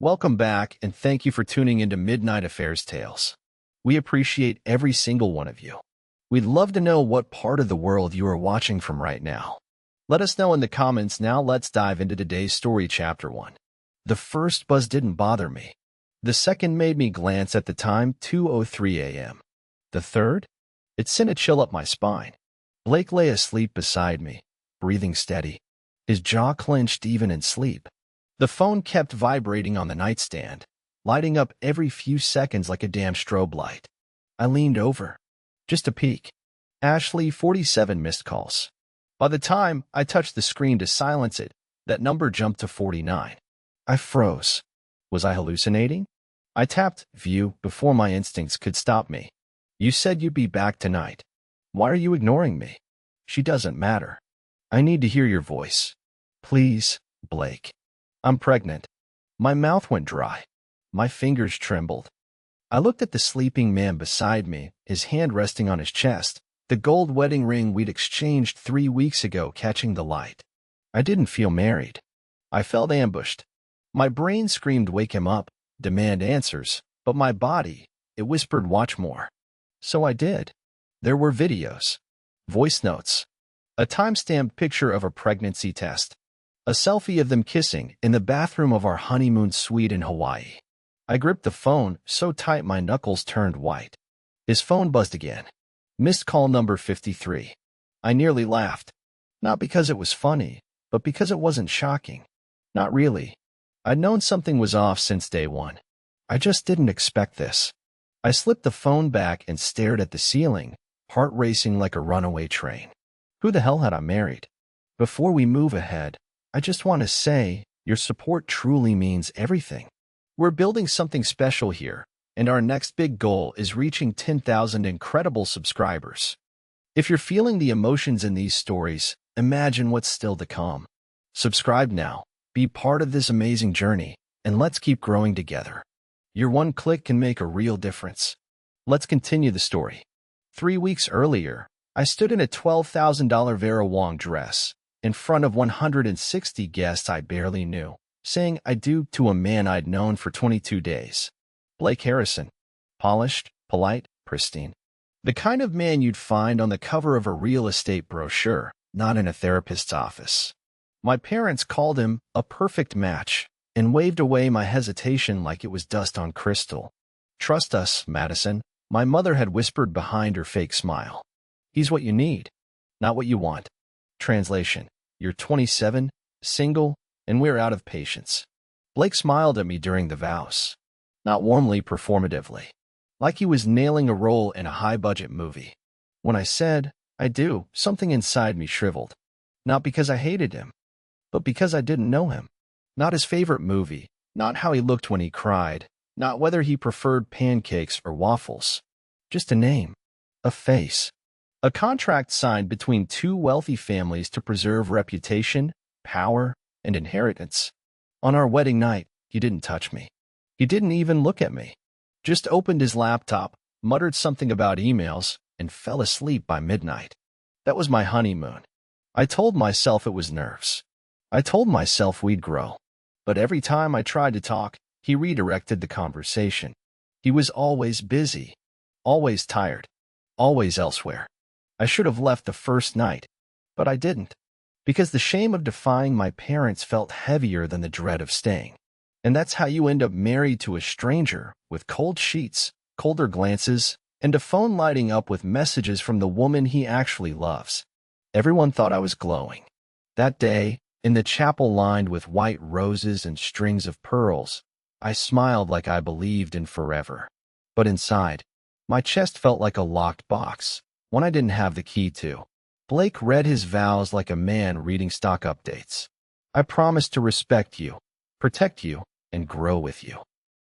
Welcome back, and thank you for tuning into Midnight Affairs Tales. We appreciate every single one of you. We'd love to know what part of the world you are watching from right now. Let us know in the comments. Now let's dive into today's story, Chapter 1. The first buzz didn't bother me. The second made me glance at the time, 2:03 a.m. The third? It sent a chill up my spine. Blake lay asleep beside me, breathing steady. His jaw clenched even in sleep. The phone kept vibrating on the nightstand, lighting up every few seconds like a damn strobe light. I leaned over. Just a peek. Ashley, 47 missed calls. By the time I touched the screen to silence it, that number jumped to 49. I froze. Was I hallucinating? I tapped view before my instincts could stop me. You said you'd be back tonight. Why are you ignoring me? She doesn't matter. I need to hear your voice. Please, Blake. I'm pregnant. My mouth went dry. My fingers trembled. I looked at the sleeping man beside me, his hand resting on his chest, the gold wedding ring we'd exchanged 3 weeks ago catching the light. I didn't feel married. I felt ambushed. My brain screamed, wake him up, demand answers, but my body, it whispered, watch more. So I did. There were videos, voice notes, a time-stamped picture of a pregnancy test, a selfie of them kissing in the bathroom of our honeymoon suite in Hawaii. I gripped the phone so tight my knuckles turned white. His phone buzzed again. Missed call number 53. I nearly laughed. Not because it was funny, but because it wasn't shocking. Not really. I'd known something was off since day one. I just didn't expect this. I slipped the phone back and stared at the ceiling, heart racing like a runaway train. Who the hell had I married? Before we move ahead, I just want to say, your support truly means everything. We're building something special here, and our next big goal is reaching 10,000 incredible subscribers. If you're feeling the emotions in these stories, imagine what's still to come. Subscribe now, be part of this amazing journey, and let's keep growing together. Your one click can make a real difference. Let's continue the story. 3 weeks earlier, I stood in a $12,000 Vera Wang dress, in front of 160 guests I barely knew, saying I do to a man I'd known for 22 days. Blake Harrison. Polished, polite, pristine. The kind of man you'd find on the cover of a real estate brochure, not in a therapist's office. My parents called him a perfect match and waved away my hesitation like it was dust on crystal. Trust us, Madison, my mother had whispered behind her fake smile. He's what you need, not what you want. Translation. You're 27, single, and we're out of patience. Blake smiled at me during the vows. Not warmly, performatively. Like he was nailing a role in a high-budget movie. When I said, I do, something inside me shriveled. Not because I hated him, but because I didn't know him. Not his favorite movie, not how he looked when he cried, not whether he preferred pancakes or waffles. Just a name, a face. A contract signed between two wealthy families to preserve reputation, power, and inheritance. On our wedding night, he didn't touch me. He didn't even look at me. Just opened his laptop, muttered something about emails, and fell asleep by midnight. That was my honeymoon. I told myself it was nerves. I told myself we'd grow. But every time I tried to talk, he redirected the conversation. He was always busy, always tired, always elsewhere. I should have left the first night, but I didn't, because the shame of defying my parents felt heavier than the dread of staying. And that's how you end up married to a stranger, with cold sheets, colder glances, and a phone lighting up with messages from the woman he actually loves. Everyone thought I was glowing. That day, in the chapel lined with white roses and strings of pearls, I smiled like I believed in forever. But inside, my chest felt like a locked box, one I didn't have the key to. Blake read his vows like a man reading stock updates. I promise to respect you, protect you, and grow with you.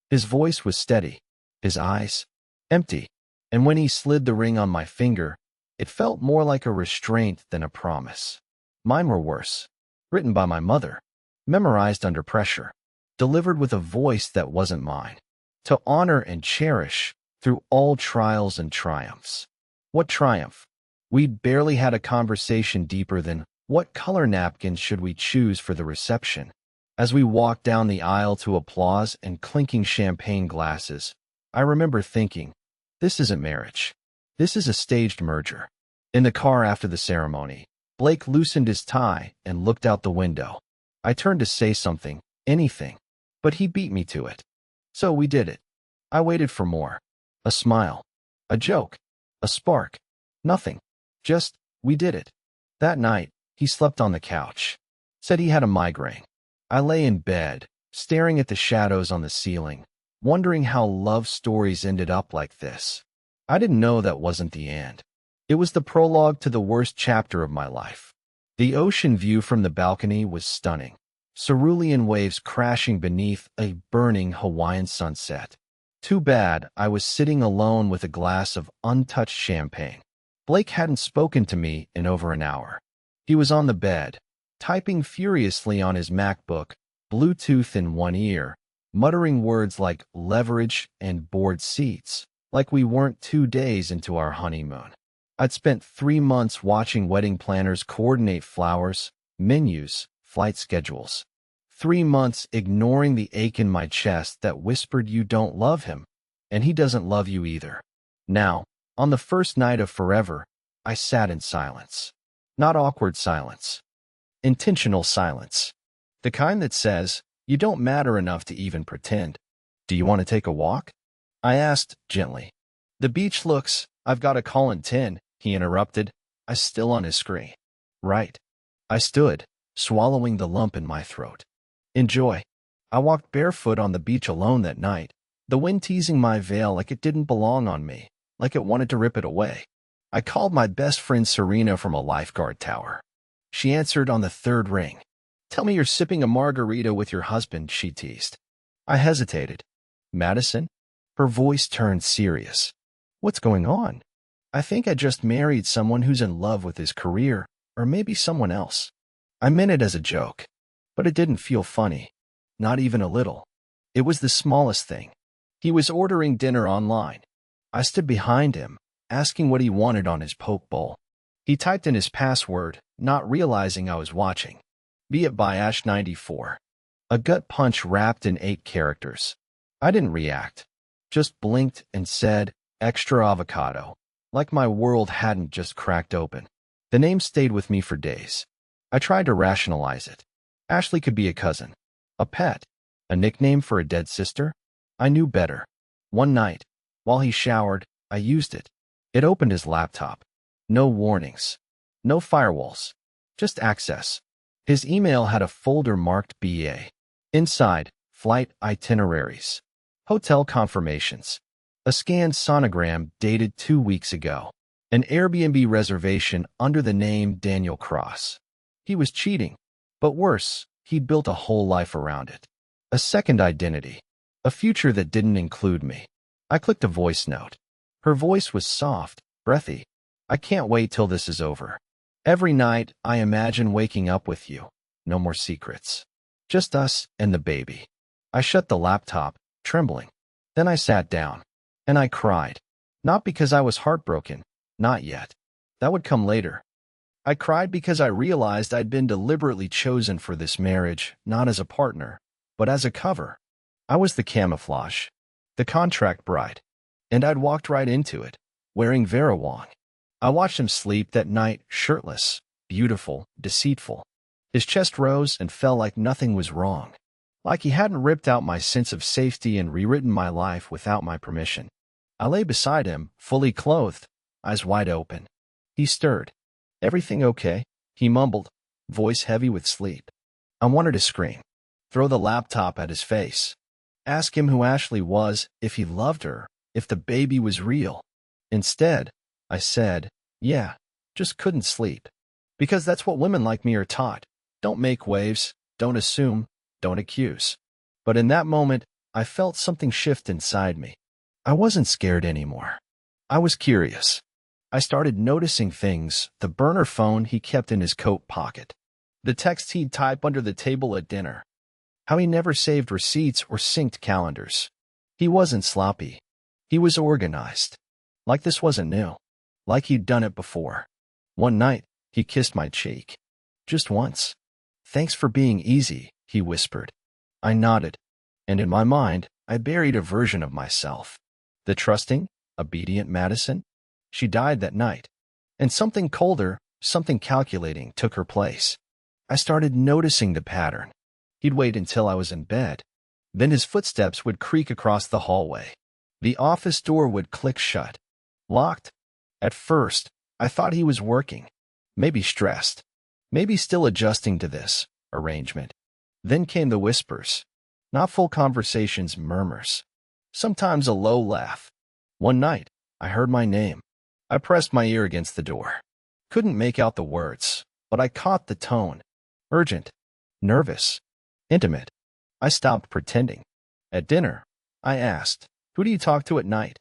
His voice was steady, his eyes empty, and when he slid the ring on my finger, it felt more like a restraint than a promise. Mine were worse. Written by my mother, memorized under pressure, delivered with a voice that wasn't mine, to honor and cherish through all trials and triumphs. What triumph? We'd barely had a conversation deeper than, what color napkins should we choose for the reception? As we walked down the aisle to applause and clinking champagne glasses, I remember thinking, this isn't marriage. This is a staged merger. In the car after the ceremony, Blake loosened his tie and looked out the window. I turned to say something, anything, but he beat me to it. So we did it. I waited for more. A smile. A joke. A spark. Nothing. Just, we did it. That night, he slept on the couch. Said he had a migraine. I lay in bed, staring at the shadows on the ceiling, wondering how love stories ended up like this. I didn't know that wasn't the end. It was the prologue to the worst chapter of my life. The ocean view from the balcony was stunning. Cerulean waves crashing beneath a burning Hawaiian sunset. Too bad I was sitting alone with a glass of untouched champagne. Blake hadn't spoken to me in over an hour. He was on the bed, typing furiously on his MacBook, Bluetooth in one ear, muttering words like leverage and board seats, like we weren't 2 days into our honeymoon. I'd spent 3 months watching wedding planners coordinate flowers, menus, flight schedules. 3 months ignoring the ache in my chest that whispered you don't love him, and he doesn't love you either. Now, on the first night of forever, I sat in silence. Not awkward silence. Intentional silence. The kind that says, you don't matter enough to even pretend. Do you want to take a walk? I asked gently. The beach looks, I've got a call in 10, he interrupted. I still on his screen. Right. I stood, swallowing the lump in my throat. Enjoy. I walked barefoot on the beach alone that night, the wind teasing my veil like it didn't belong on me, like it wanted to rip it away. I called my best friend Serena from a lifeguard tower. She answered on the 3rd ring. Tell me you're sipping a margarita with your husband, she teased. I hesitated. Madison? Her voice turned serious. What's going on? I think I just married someone who's in love with his career, or maybe someone else. I meant it as a joke, but it didn't feel funny. Not even a little. It was the smallest thing. He was ordering dinner online. I stood behind him, asking what he wanted on his poke bowl. He typed in his password, not realizing I was watching. Be it by Ash 94. A gut punch wrapped in 8 characters. I didn't react, just blinked and said, extra avocado, like my world hadn't just cracked open. The name stayed with me for days. I tried to rationalize it. Ashley could be a cousin, a pet, a nickname for a dead sister. I knew better. One night, while he showered, I used it. It opened his laptop. No warnings. No firewalls. Just access. His email had a folder marked BA. Inside, flight itineraries. Hotel confirmations. A scanned sonogram dated 2 weeks ago. An Airbnb reservation under the name Daniel Cross. He was cheating. But worse, he'd built a whole life around it. A second identity. A future that didn't include me. I clicked a voice note. Her voice was soft, breathy. I can't wait till this is over. Every night, I imagine waking up with you. No more secrets. Just us and the baby. I shut the laptop, trembling. Then I sat down. And I cried. Not because I was heartbroken. Not yet. That would come later. I cried because I realized I'd been deliberately chosen for this marriage, not as a partner, but as a cover. I was the camouflage. The contract bride. And I'd walked right into it, wearing Vera Wang. I watched him sleep that night, shirtless, beautiful, deceitful. His chest rose and fell like nothing was wrong. Like he hadn't ripped out my sense of safety and rewritten my life without my permission. I lay beside him, fully clothed, eyes wide open. He stirred. Everything okay? He mumbled, voice heavy with sleep. I wanted to scream. Throw the laptop at his face. Ask him who Ashley was, if he loved her, if the baby was real. Instead, I said, yeah, just couldn't sleep. Because that's what women like me are taught. Don't make waves, don't assume, don't accuse. But in that moment, I felt something shift inside me. I wasn't scared anymore. I was curious. I started noticing things, the burner phone he kept in his coat pocket, the text he'd type under the table at dinner, how he never saved receipts or synced calendars. He wasn't sloppy. He was organized. Like this wasn't new. Like he'd done it before. One night, he kissed my cheek. Just once. Thanks for being easy, he whispered. I nodded, and in my mind, I buried a version of myself. The trusting, obedient Madison? She died that night, and something colder, something calculating took her place. I started noticing the pattern. He'd wait until I was in bed. Then his footsteps would creak across the hallway. The office door would click shut. Locked. At first, I thought he was working. Maybe stressed. Maybe still adjusting to this arrangement. Then came the whispers. Not full conversations, murmurs. Sometimes a low laugh. One night, I heard my name. I pressed my ear against the door. Couldn't make out the words, but I caught the tone. Urgent. Nervous. Intimate. I stopped pretending. At dinner, I asked, "Who do you talk to at night?"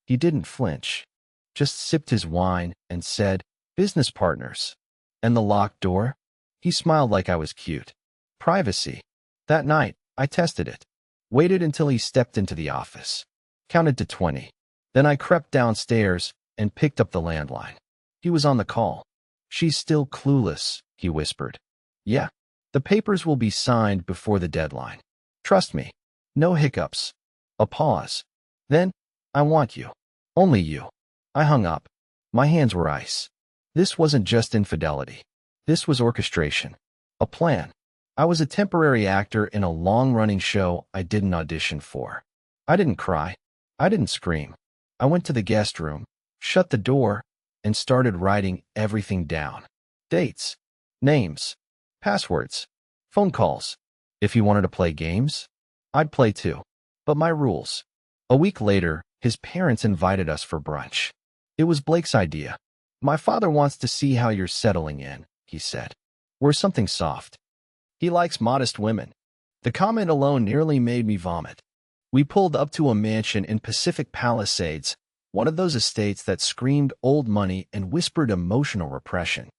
He didn't flinch, just sipped his wine and said, "Business partners." And the locked door? He smiled like I was cute. Privacy. That night, I tested it. Waited until he stepped into the office. Counted to 20. Then I crept downstairs and picked up the landline. He was on the call. "She's still clueless," he whispered. "Yeah, the papers will be signed before the deadline. Trust me. No hiccups." A pause. Then, "I want you. Only you." I hung up. My hands were ice. This wasn't just infidelity. This was orchestration. A plan. I was a temporary actor in a long-running show I didn't audition for. I didn't cry. I didn't scream. I went to the guest room, shut the door, and started writing everything down. Dates, names, passwords, phone calls. If he wanted to play games, I'd play too. But my rules. A week later, his parents invited us for brunch. It was Blake's idea. "My father wants to see how you're settling in," he said. "Wear something soft. He likes modest women." The comment alone nearly made me vomit. We pulled up to a mansion in Pacific Palisades, one of those estates that screamed old money and whispered emotional repression.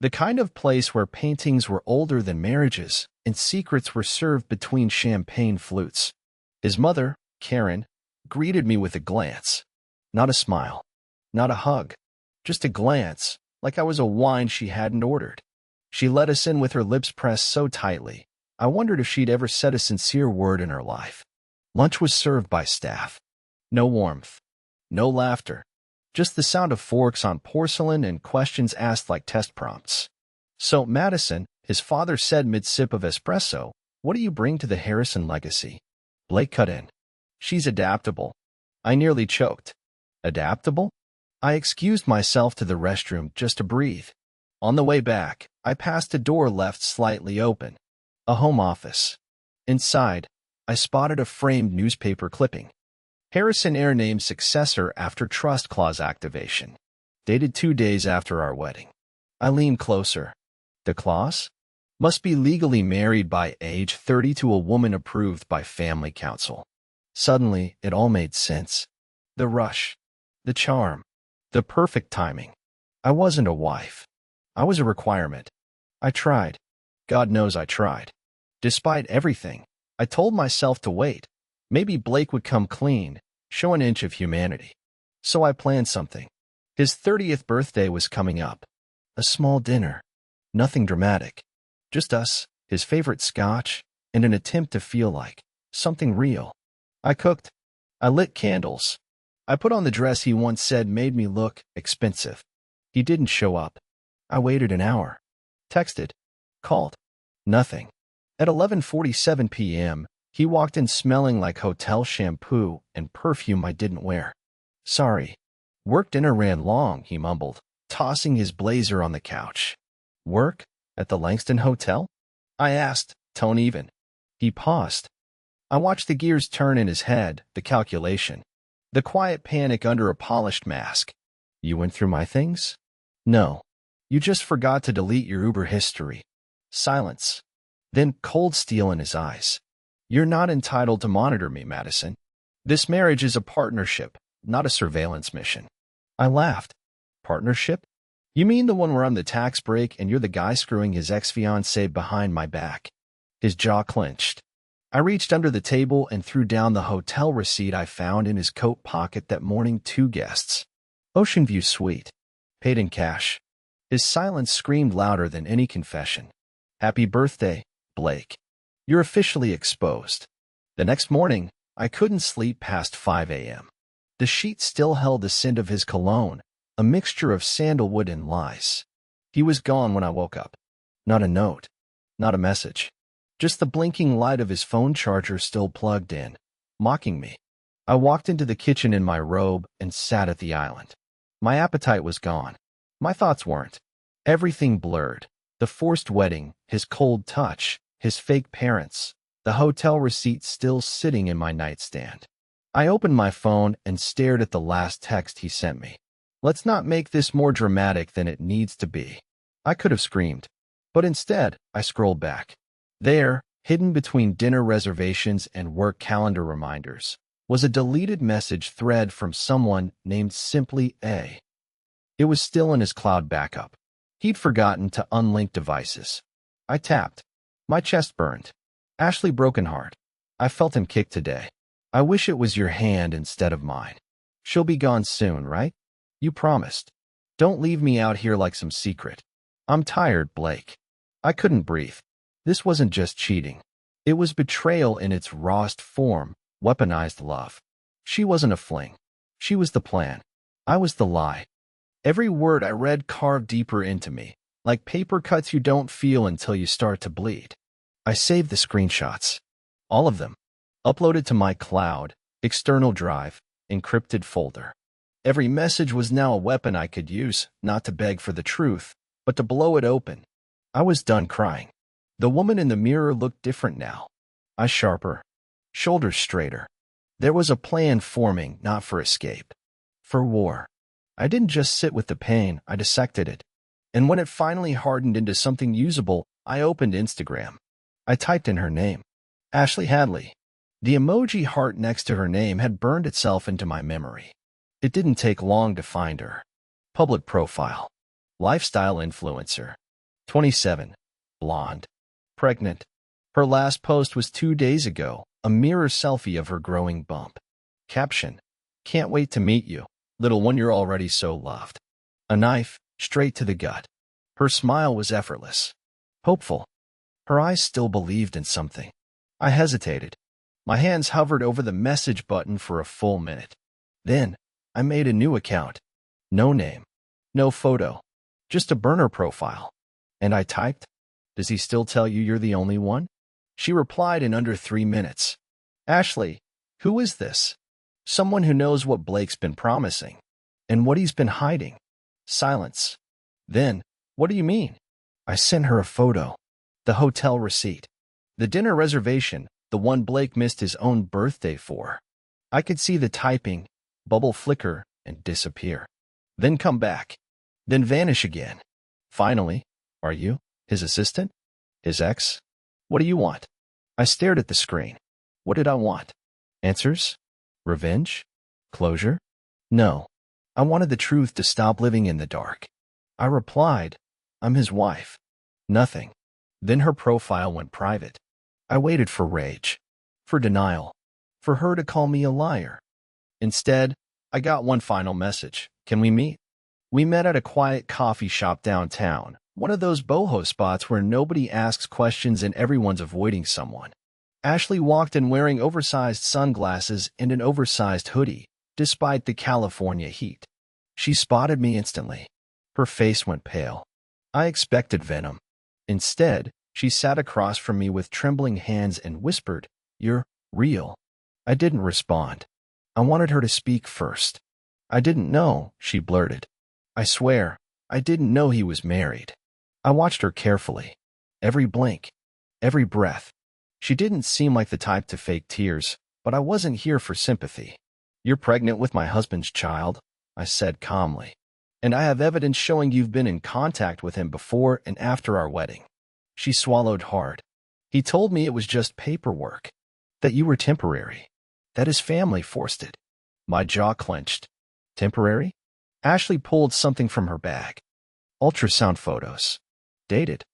The kind of place where paintings were older than marriages and secrets were served between champagne flutes. His mother, Karen, greeted me with a glance. Not a smile. Not a hug. Just a glance, like I was a wine she hadn't ordered. She let us in with her lips pressed so tightly, I wondered if she'd ever said a sincere word in her life. Lunch was served by staff. No warmth. No laughter. Just the sound of forks on porcelain and questions asked like test prompts. "So, Madison," his father said mid-sip of espresso, "what do you bring to the Harrison legacy?" Blake cut in. "She's adaptable." I nearly choked. Adaptable? I excused myself to the restroom just to breathe. On the way back, I passed a door left slightly open. A home office. Inside, I spotted a framed newspaper clipping. Harrison Air named successor after trust clause activation. Dated 2 days after our wedding. I leaned closer. The clause? Must be legally married by age 30 to a woman approved by family council. Suddenly, it all made sense. The rush. The charm. The perfect timing. I wasn't a wife. I was a requirement. I tried. God knows I tried. Despite everything, I told myself to wait. Maybe Blake would come clean, show an inch of humanity. So I planned something. His 30th birthday was coming up. A small dinner. Nothing dramatic. Just us, his favorite scotch, and an attempt to feel like something real. I cooked. I lit candles. I put on the dress he once said made me look expensive. He didn't show up. I waited an hour. Texted. Called. Nothing. At 11:47 p.m., he walked in smelling like hotel shampoo and perfume I didn't wear. "Sorry. Work dinner ran long," he mumbled, tossing his blazer on the couch. "Work? At the Langston Hotel?" I asked, tone even. He paused. I watched the gears turn in his head, the calculation. The quiet panic under a polished mask. "You went through my things?" "No. You just forgot to delete your Uber history." Silence. Then cold steel in his eyes. "You're not entitled to monitor me, Madison. This marriage is a partnership, not a surveillance mission." I laughed. "Partnership? You mean the one where I'm the tax break and you're the guy screwing his ex-fiancée behind my back?" His jaw clenched. I reached under the table and threw down the hotel receipt I found in his coat pocket that morning. 2 guests. Ocean View Suite. Paid in cash. His silence screamed louder than any confession. "Happy birthday, Blake." You're officially exposed. The next morning, I couldn't sleep past 5 a.m. The sheet still held the scent of his cologne, a mixture of sandalwood and lice. He was gone when I woke up. Not a note, not a message. Just the blinking light of his phone charger still plugged in, mocking me. I walked into the kitchen in my robe and sat at the island. My appetite was gone. My thoughts weren't. Everything blurred. The forced wedding, his cold touch, his fake parents, the hotel receipt still sitting in my nightstand. I opened my phone and stared at the last text he sent me. Let's not make this more dramatic than it needs to be. I could have screamed, but instead, I scrolled back. There, hidden between dinner reservations and work calendar reminders, was a deleted message thread from someone named simply A. It was still in his cloud backup. He'd forgotten to unlink devices. I tapped. My chest burned. Ashley broken heart. I felt him kick today. I wish it was your hand instead of mine. She'll be gone soon, right? You promised. Don't leave me out here like some secret. I'm tired, Blake. I couldn't breathe. This wasn't just cheating. It was betrayal in its rawest form, weaponized love. She wasn't a fling. She was the plan. I was the lie. Every word I read carved deeper into me, like paper cuts you don't feel until you start to bleed. I saved the screenshots. All of them. Uploaded to my cloud, external drive, encrypted folder. Every message was now a weapon I could use, not to beg for the truth, but to blow it open. I was done crying. The woman in the mirror looked different now. Eyes sharper, shoulders straighter. There was a plan forming, not for escape. For war. I didn't just sit with the pain, I dissected it. And when it finally hardened into something usable, I opened Instagram. I typed in her name. Ashley Hadley. The emoji heart next to her name had burned itself into my memory. It didn't take long to find her. Public profile. Lifestyle influencer. 27. Blonde. Pregnant. Her last post was 2 days ago, a mirror selfie of her growing bump. Caption. Can't wait to meet you, little one, you're already so loved. A knife, straight to the gut. Her smile was effortless. Hopeful. Her eyes still believed in something. I hesitated. My hands hovered over the message button for a full minute. Then, I made a new account. No name. No photo. Just a burner profile. And I typed, "Does he still tell you you're the only one?" She replied in under 3 minutes. "Ashley, who is this?" "Someone who knows what Blake's been promising. And what he's been hiding." Silence. Then, "What do you mean?" I sent her a photo. The hotel receipt. The dinner reservation, the one Blake missed his own birthday for. I could see the typing, bubble flicker, and disappear. Then come back. Then vanish again. Finally, "Are you his assistant? His ex? What do you want?" I stared at the screen. What did I want? Answers? Revenge? Closure? No. I wanted the truth to stop living in the dark. I replied, "I'm his wife." Nothing. Then her profile went private. I waited for rage. For denial. For her to call me a liar. Instead, I got one final message. "Can we meet?" We met at a quiet coffee shop downtown, one of those boho spots where nobody asks questions and everyone's avoiding someone. Ashley walked in wearing oversized sunglasses and an oversized hoodie, despite the California heat. She spotted me instantly. Her face went pale. I expected venom. Instead, she sat across from me with trembling hands and whispered, "You're real." I didn't respond. I wanted her to speak first. "I didn't know," she blurted. "I swear, I didn't know he was married." I watched her carefully. Every blink, every breath. She didn't seem like the type to fake tears, but I wasn't here for sympathy. "You're pregnant with my husband's child," I said calmly. "And I have evidence showing you've been in contact with him before and after our wedding." She swallowed hard. "He told me it was just paperwork. That you were temporary. That his family forced it." My jaw clenched. Temporary? Ashley pulled something from her bag. Ultrasound photos. Dated.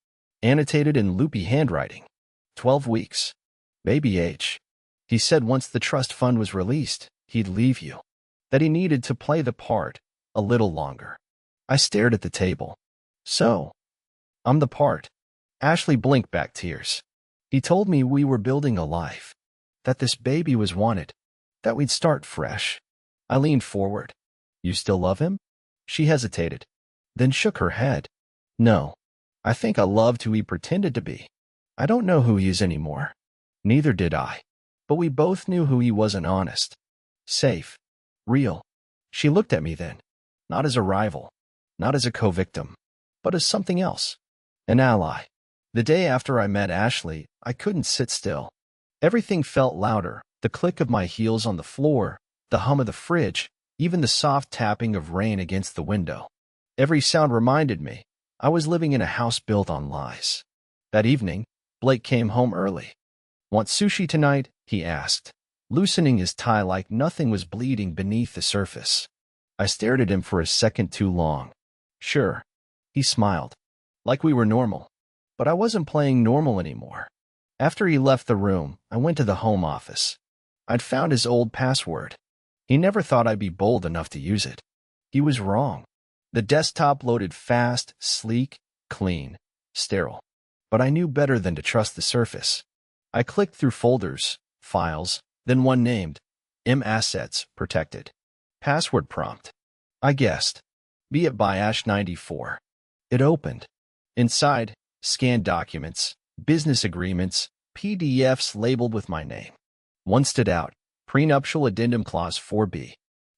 Annotated in loopy handwriting. 12 weeks. Baby age. He said once the trust fund was released, he'd leave you. That he needed to play the part a little longer. I stared at the table. "So, I'm the part." Ashley blinked back tears. He told me we were building a life, that this baby was wanted, that we'd start fresh. I leaned forward. You still love him? She hesitated, then shook her head. No. I think I loved who he pretended to be. I don't know who he is anymore. Neither did I. But we both knew who he wasn't honest. Safe. Real. She looked at me then. Not as a rival. Not as a co-victim. But as something else. An ally. The day after I met Ashley, I couldn't sit still. Everything felt louder. The click of my heels on the floor, the hum of the fridge, even the soft tapping of rain against the window. Every sound reminded me I was living in a house built on lies. That evening, Blake came home early. Want sushi tonight? He asked, loosening his tie like nothing was bleeding beneath the surface. I stared at him for a second too long. Sure. He smiled. Like we were normal. But I wasn't playing normal anymore. After he left the room, I went to the home office. I'd found his old password. He never thought I'd be bold enough to use it. He was wrong. The desktop loaded fast, sleek, clean, sterile. But I knew better than to trust the surface. I clicked through folders, files, then one named M Assets Protected. Password prompt. I guessed. Be it by Ash94. It opened. Inside, scanned documents, business agreements, PDFs labeled with my name. One stood out. Prenuptial Addendum Clause 4B.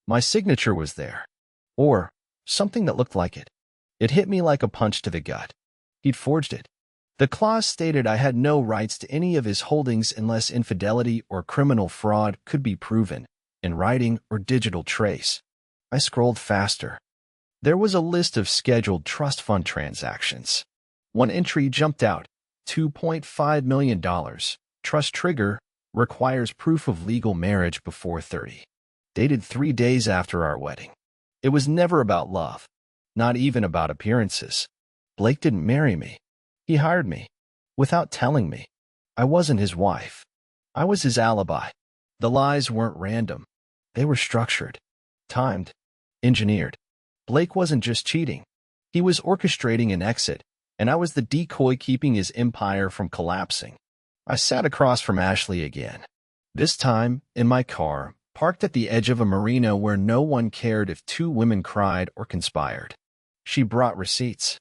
My signature was there. Or something that looked like it. It hit me like a punch to the gut. He'd forged it. The clause stated I had no rights to any of his holdings unless infidelity or criminal fraud could be proven, in writing or digital trace. I scrolled faster. There was a list of scheduled trust fund transactions. One entry jumped out. $2.5 million. Trust trigger requires proof of legal marriage before 30. Dated 3 days after our wedding. It was never about love. Not even about appearances. Blake didn't marry me. He hired me. Without telling me. I wasn't his wife. I was his alibi. The lies weren't random. They were structured. Timed. Engineered. Blake wasn't just cheating. He was orchestrating an exit, and I was the decoy keeping his empire from collapsing. I sat across from Ashley again. This time, in my car, parked at the edge of a marina where no one cared if 2 women cried or conspired. She brought receipts.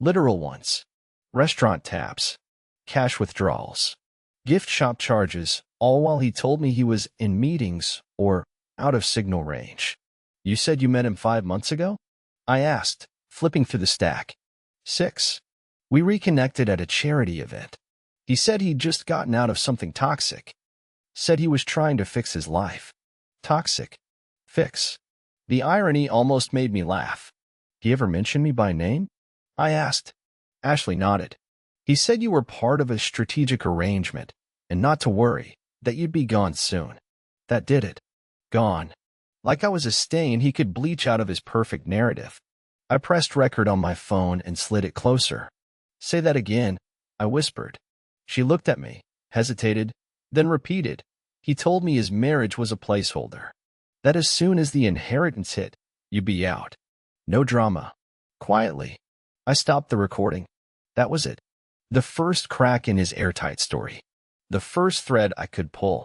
Literal ones. Restaurant tabs. Cash withdrawals. Gift shop charges, all while he told me he was in meetings or out of signal range. You said you met him 5 months ago? I asked, flipping through the stack. 6. We reconnected at a charity event. He said he'd just gotten out of something toxic. Said he was trying to fix his life. Toxic. Fix. The irony almost made me laugh. He ever mentioned me by name? I asked. Ashley nodded. He said you were part of a strategic arrangement, and not to worry, that you'd be gone soon. That did it. Gone. Like I was a stain he could bleach out of his perfect narrative. I pressed record on my phone and slid it closer. Say that again, I whispered. She looked at me, hesitated, then repeated. He told me his marriage was a placeholder. That as soon as the inheritance hit, you'd be out. No drama. Quietly. I stopped the recording. That was it. The first crack in his airtight story. The first thread I could pull.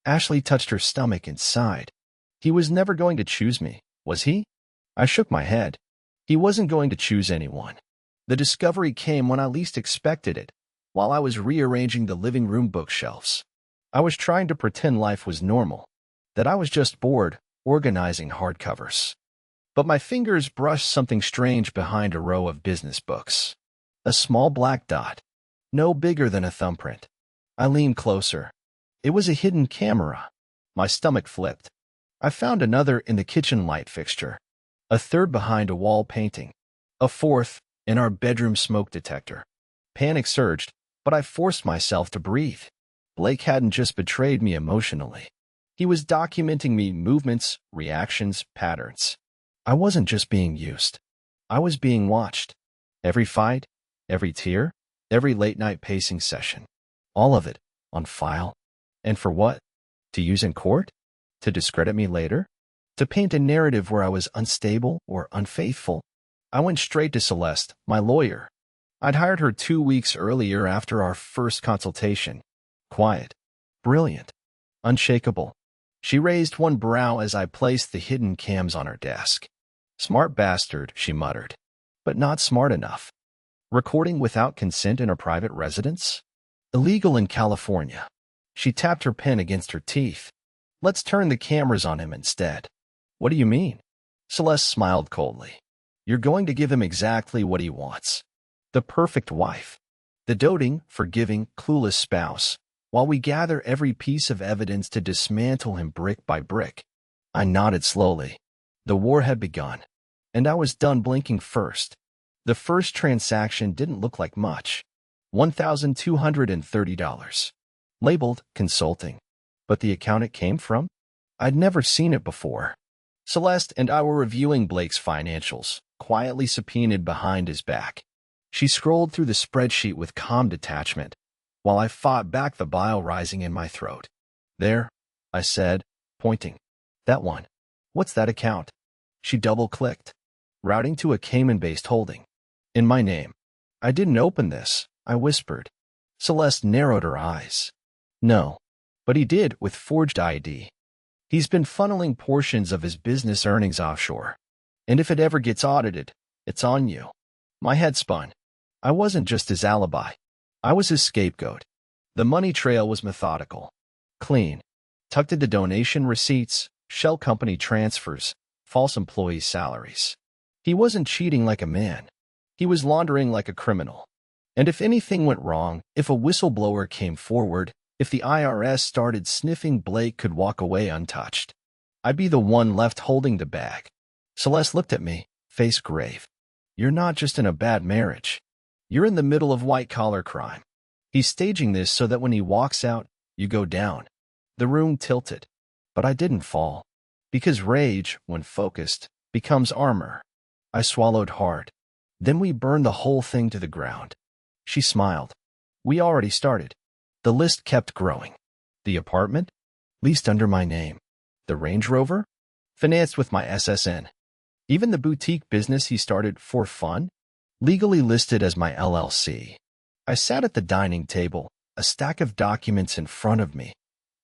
Ashley touched her stomach and sighed. He was never going to choose me, was he? I shook my head. He wasn't going to choose anyone. The discovery came when I least expected it, while I was rearranging the living room bookshelves. I was trying to pretend life was normal, that I was just bored, organizing hardcovers. But my fingers brushed something strange behind a row of business books. A small black dot, no bigger than a thumbprint. I leaned closer. It was a hidden camera. My stomach flipped. I found another in the kitchen light fixture, a third behind a wall painting, a fourth in our bedroom smoke detector. Panic surged, but I forced myself to breathe. Blake hadn't just betrayed me emotionally. He was documenting me movements, reactions, patterns. I wasn't just being used. I was being watched. Every fight, every tear, every late-night pacing session. All of it, on file. And for what? To use in court? To discredit me later? To paint a narrative where I was unstable or unfaithful? I went straight to Celeste, my lawyer. I'd hired her 2 weeks earlier after our first consultation. Quiet, brilliant, unshakable. She raised one brow as I placed the hidden cams on her desk. Smart bastard, she muttered. But not smart enough. Recording without consent in a private residence? Illegal in California. She tapped her pen against her teeth. Let's turn the cameras on him instead. What do you mean? Celeste smiled coldly. You're going to give him exactly what he wants. The perfect wife. The doting, forgiving, clueless spouse, while we gather every piece of evidence to dismantle him brick by brick. I nodded slowly. The war had begun, and I was done blinking first. The first transaction didn't look like much. $1,230. Labeled consulting. But the account it came from? I'd never seen it before. Celeste and I were reviewing Blake's financials, quietly subpoenaed behind his back. She scrolled through the spreadsheet with calm detachment, while I fought back the bile rising in my throat. There, I said, pointing. That one. What's that account? She double-clicked. Routing to a Cayman-based holding. In my name. I didn't open this, I whispered. Celeste narrowed her eyes. No. But he did with forged ID. He's been funneling portions of his business earnings offshore. And if it ever gets audited, it's on you. My head spun. I wasn't just his alibi. I was his scapegoat. The money trail was methodical. Clean. Tucked into donation receipts, shell company transfers, false employee salaries. He wasn't cheating like a man. He was laundering like a criminal. And if anything went wrong, if a whistleblower came forward, if the IRS started sniffing, Blake could walk away untouched. I'd be the one left holding the bag. Celeste looked at me, face grave. You're not just in a bad marriage. You're in the middle of white-collar crime. He's staging this so that when he walks out, you go down. The room tilted. But I didn't fall. Because rage, when focused, becomes armor. I swallowed hard. Then we burned the whole thing to the ground. She smiled. We already started. The list kept growing. The apartment? Leased under my name. The Range Rover? Financed with my SSN. Even the boutique business he started for fun? Legally listed as my LLC. I sat at the dining table, a stack of documents in front of me.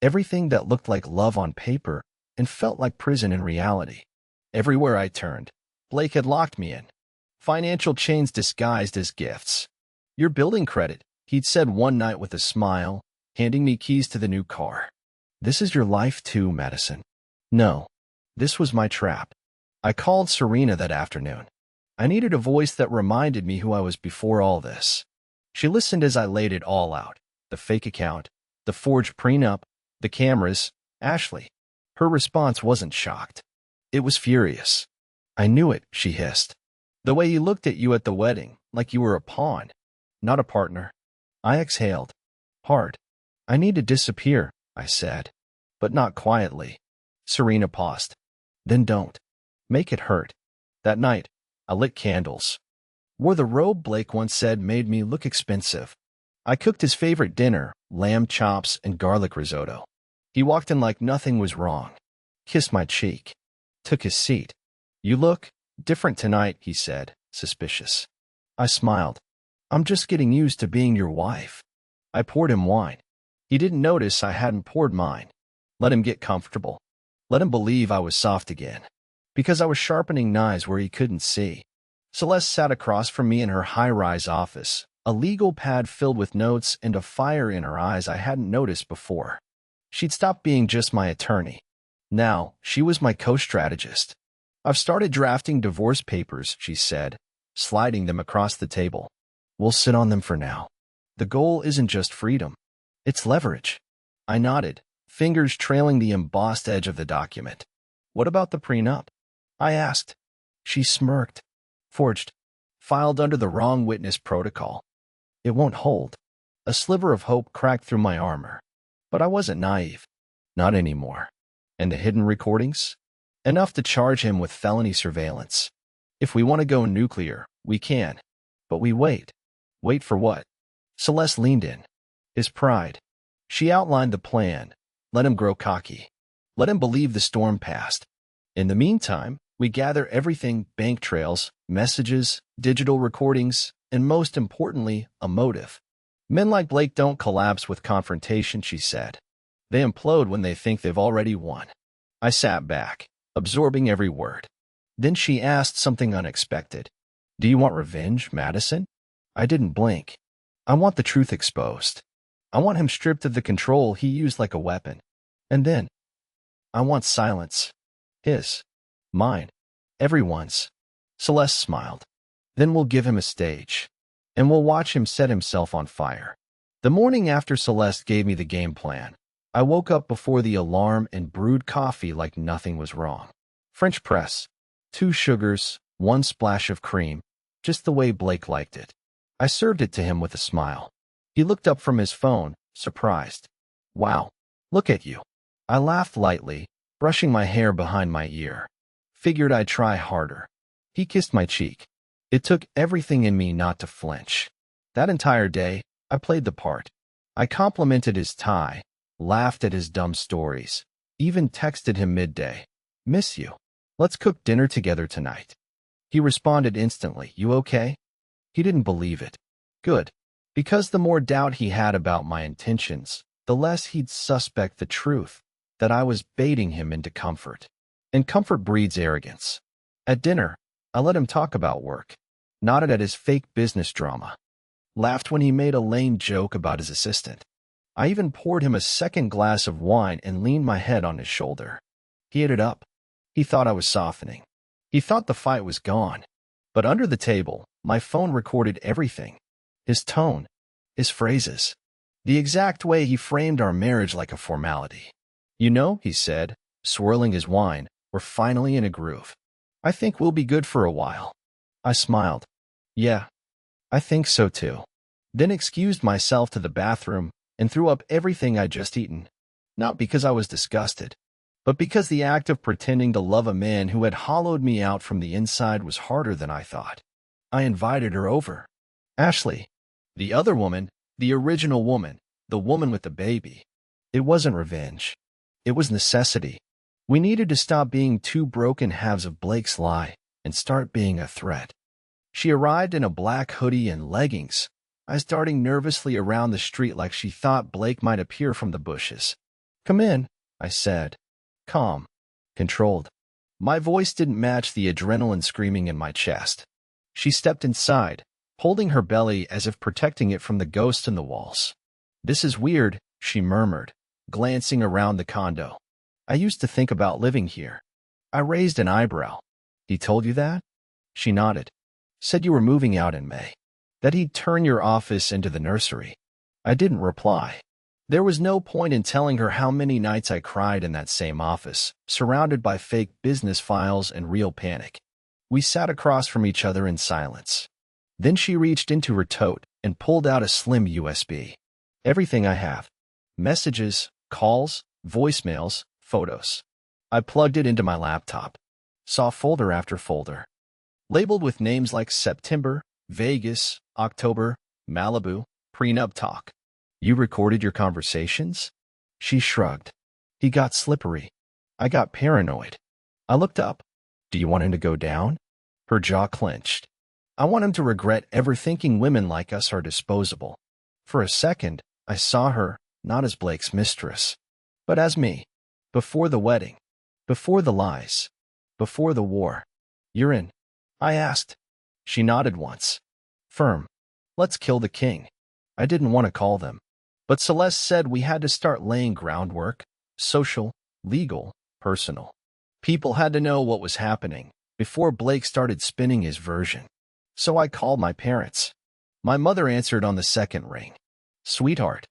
Everything that looked like love on paper and felt like prison in reality. Everywhere I turned, Blake had locked me in. Financial chains disguised as gifts. Your building credit, he'd said one night with a smile, handing me keys to the new car. This is your life too, Madison. No, this was my trap. I called Serena that afternoon. I needed a voice that reminded me who I was before all this. She listened as I laid it all out. The fake account, the forged prenup, the cameras, Ashley. Her response wasn't shocked. It was furious. I knew it, she hissed. The way he looked at you at the wedding, like you were a pawn, not a partner. I exhaled. Hard. I need to disappear, I said. But not quietly. Serena paused. Then don't. Make it hurt. That night, I lit candles. Wore the robe Blake once said made me look expensive. I cooked his favorite dinner, lamb chops and garlic risotto. He walked in like nothing was wrong. Kissed my cheek. Took his seat. You look different tonight, he said, suspicious. I smiled. I'm just getting used to being your wife. I poured him wine. He didn't notice I hadn't poured mine. Let him get comfortable. Let him believe I was soft again. Because I was sharpening knives where he couldn't see. Celeste sat across from me in her high-rise office, a legal pad filled with notes and a fire in her eyes I hadn't noticed before. She'd stopped being just my attorney. Now, she was my co-strategist. I've started drafting divorce papers, she said, sliding them across the table. We'll sit on them for now. The goal isn't just freedom. It's leverage. I nodded, fingers trailing the embossed edge of the document. What about the prenup? I asked. She smirked. Forged. Filed under the wrong witness protocol. It won't hold. A sliver of hope cracked through my armor. But I wasn't naive. Not anymore. And the hidden recordings? Enough to charge him with felony surveillance. If we want to go nuclear, we can. But we wait. Wait for what? Celeste leaned in. His pride. She outlined the plan. Let him grow cocky. Let him believe the storm passed. In the meantime, we gather everything: bank trails, messages, digital recordings, and most importantly, a motive. Men like Blake don't collapse with confrontation, she said. They implode when they think they've already won. I sat back, absorbing every word. Then she asked something unexpected. Do you want revenge, Madison? I didn't blink. I want the truth exposed. I want him stripped of the control he used like a weapon. And then, I want silence. His. Mine. Everyone's. Celeste smiled. Then we'll give him a stage. And we'll watch him set himself on fire. The morning after Celeste gave me the game plan, I woke up before the alarm and brewed coffee like nothing was wrong. French press. 2 sugars, 1 splash of cream, just the way Blake liked it. I served it to him with a smile. He looked up from his phone, surprised. Wow, look at you. I laughed lightly, brushing my hair behind my ear. Figured I'd try harder. He kissed my cheek. It took everything in me not to flinch. That entire day, I played the part. I complimented his tie, laughed at his dumb stories, even texted him midday. Miss you. Let's cook dinner together tonight. He responded instantly, you okay? He didn't believe it. Good. Because the more doubt he had about my intentions, the less he'd suspect the truth, that I was baiting him into comfort. And comfort breeds arrogance. At dinner, I let him talk about work, nodded at his fake business drama, laughed when he made a lame joke about his assistant. I even poured him a second glass of wine and leaned my head on his shoulder. He ate it up. He thought I was softening. He thought the fight was gone. But under the table, my phone recorded everything. His tone, his phrases, the exact way he framed our marriage like a formality. You know, he said, swirling his wine, we're finally in a groove. I think we'll be good for a while. I smiled. Yeah, I think so too. Then excused myself to the bathroom and threw up everything I'd just eaten. Not because I was disgusted, but because the act of pretending to love a man who had hollowed me out from the inside was harder than I thought. I invited her over. Ashley, the other woman, the original woman, the woman with the baby. It wasn't revenge. It was necessity. We needed to stop being 2 broken halves of Blake's lie and start being a threat. She arrived in a black hoodie and leggings, eyes darting nervously around the street like she thought Blake might appear from the bushes. Come in, I said. Calm. Controlled. My voice didn't match the adrenaline screaming in my chest. She stepped inside, holding her belly as if protecting it from the ghosts in the walls. This is weird, she murmured, glancing around the condo. I used to think about living here. I raised an eyebrow. He told you that? She nodded. Said you were moving out in May. That he'd turn your office into the nursery. I didn't reply. There was no point in telling her how many nights I cried in that same office, surrounded by fake business files and real panic. We sat across from each other in silence. Then she reached into her tote and pulled out a slim USB. Everything I have. Messages, calls, voicemails, photos. I plugged it into my laptop. Saw folder after folder, labeled with names like September, Vegas, October, Malibu, prenup talk. You recorded your conversations? She shrugged. He got slippery. I got paranoid. I looked up. Do you want him to go down? Her jaw clenched. I want him to regret ever thinking women like us are disposable. For a second, I saw her, not as Blake's mistress, but as me. Before the wedding. Before the lies. Before the war. You're in? I asked. She nodded once. Firm. Let's kill the king. I didn't want to call them. But Celeste said we had to start laying groundwork. Social, legal, personal. People had to know what was happening before Blake started spinning his version. So I called my parents. My mother answered on the second ring. Sweetheart.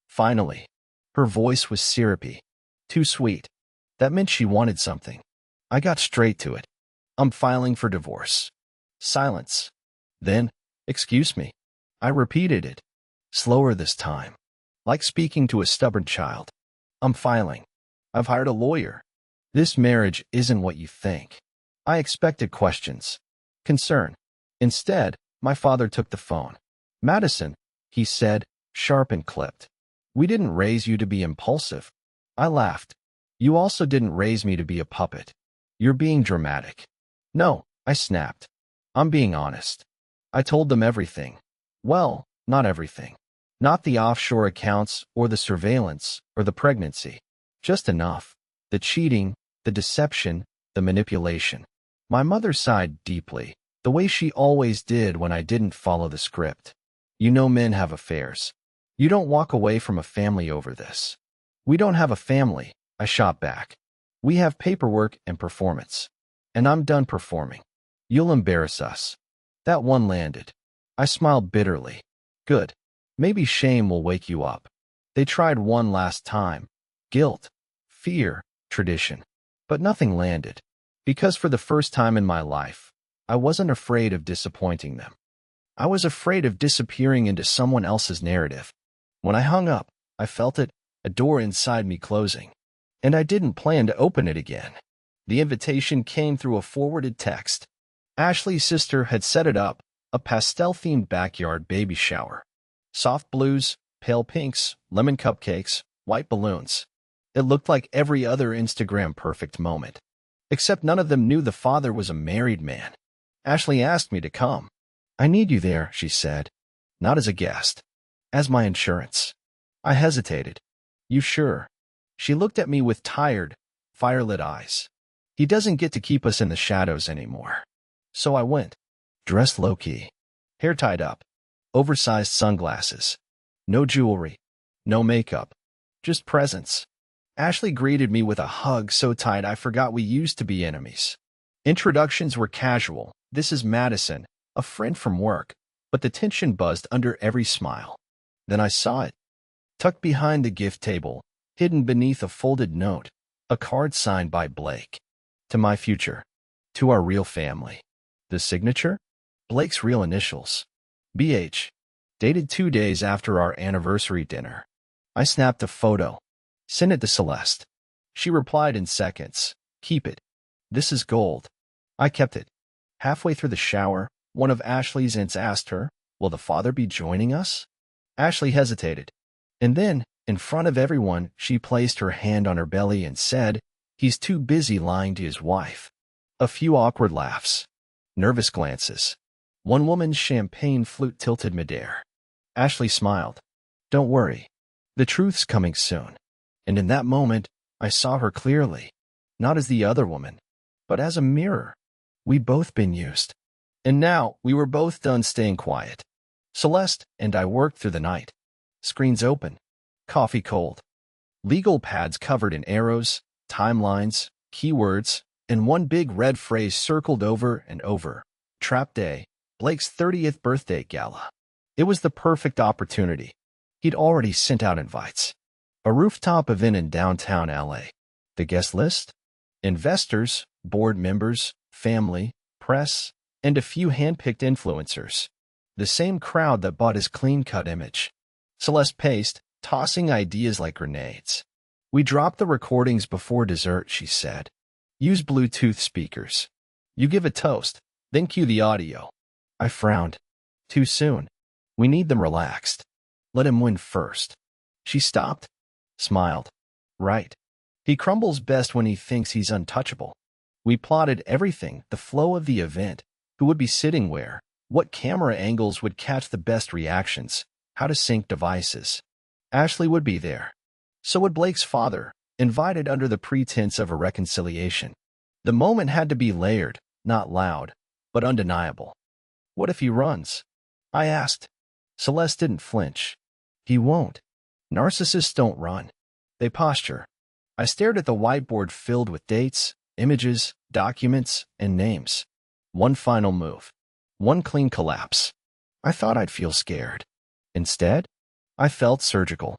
Finally. Her voice was syrupy. Too sweet. That meant she wanted something. I got straight to it. I'm filing for divorce. Silence. Then, excuse me. I repeated it. Slower this time. Like speaking to a stubborn child. I'm filing. I've hired a lawyer. This marriage isn't what you think. I expected questions. Concern. Instead, my father took the phone. Madison, he said, sharp and clipped. We didn't raise you to be impulsive. I laughed. You also didn't raise me to be a puppet. You're being dramatic. No, I snapped. I'm being honest. I told them everything. Well, not everything. Not the offshore accounts or the surveillance or the pregnancy. Just enough. The cheating, the deception, the manipulation. My mother sighed deeply, the way she always did when I didn't follow the script. You know men have affairs. You don't walk away from a family over this. We don't have a family, I shot back. We have paperwork and performance. And I'm done performing. You'll embarrass us. That one landed. I smiled bitterly. Good. Maybe shame will wake you up. They tried one last time. Guilt, fear, tradition. But nothing landed. Because for the first time in my life, I wasn't afraid of disappointing them. I was afraid of disappearing into someone else's narrative. When I hung up, I felt it, a door inside me closing. And I didn't plan to open it again. The invitation came through a forwarded text. Ashley's sister had set it up, a pastel-themed backyard baby shower. Soft blues, pale pinks, lemon cupcakes, white balloons. It looked like every other Instagram perfect moment. Except none of them knew the father was a married man. Ashley asked me to come. I need you there, she said. Not as a guest. As my insurance. I hesitated. You sure? She looked at me with tired, fire-lit eyes. He doesn't get to keep us in the shadows anymore. So I went. Dressed low-key. Hair tied up. Oversized sunglasses. No jewelry. No makeup. Just presence. Ashley greeted me with a hug so tight I forgot we used to be enemies. Introductions were casual. This is Madison, a friend from work, but the tension buzzed under every smile. Then I saw it. Tucked behind the gift table, hidden beneath a folded note, a card signed by Blake. To my future. To our real family. The signature? Blake's real initials. BH. Dated 2 days after our anniversary dinner. I snapped a photo. Sent it to Celeste. She replied in seconds. Keep it. This is gold. I kept it. Halfway through the shower, one of Ashley's aunts asked her, will the father be joining us? Ashley hesitated. And then, in front of everyone, she placed her hand on her belly and said, he's too busy lying to his wife. A few awkward laughs. Nervous glances. One woman's champagne flute tilted midair. Ashley smiled. Don't worry. The truth's coming soon. And in that moment, I saw her clearly. Not as the other woman, but as a mirror. We'd both been used. And now, we were both done staying quiet. Celeste and I worked through the night. Screens open. Coffee cold. Legal pads covered in arrows, timelines, keywords, and one big red phrase circled over and over. Trap Day, Blake's 30th birthday gala. It was the perfect opportunity. He'd already sent out invites. A rooftop event in downtown LA. The guest list? Investors, board members, family, press, and a few hand-picked influencers. The same crowd that bought his clean-cut image. Celeste paced, tossing ideas like grenades. We dropped the recordings before dessert, she said. Use Bluetooth speakers. You give a toast, then cue the audio. I frowned. Too soon. We need them relaxed. Let him win first. She stopped. Smiled. Right. He crumbles best when he thinks he's untouchable. We plotted everything, the flow of the event, who would be sitting where, what camera angles would catch the best reactions, how to sync devices. Ashley would be there. So would Blake's father, invited under the pretense of a reconciliation. The moment had to be layered, not loud, but undeniable. What if he runs? I asked. Celeste didn't flinch. He won't. Narcissists don't run. They posture. I stared at the whiteboard filled with dates, images, documents, and names. One final move. One clean collapse. I thought I'd feel scared. Instead, I felt surgical.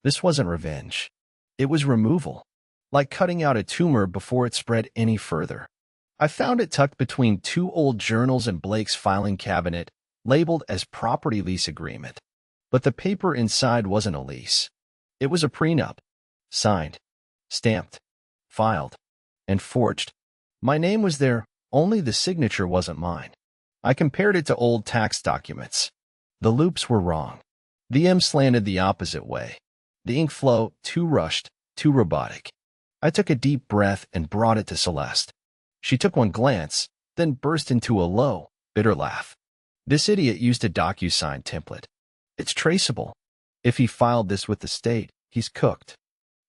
This wasn't revenge. It was removal. Like cutting out a tumor before it spread any further. I found it tucked between 2 old journals in Blake's filing cabinet, labeled as property lease agreement. But the paper inside wasn't a lease. It was a prenup. Signed. Stamped. Filed. And forged. My name was there, only the signature wasn't mine. I compared it to old tax documents. The loops were wrong. The M slanted the opposite way. The ink flow, too rushed, too robotic. I took a deep breath and brought it to Celeste. She took one glance, then burst into a low, bitter laugh. This idiot used a DocuSign template. It's traceable. If he filed this with the state, he's cooked.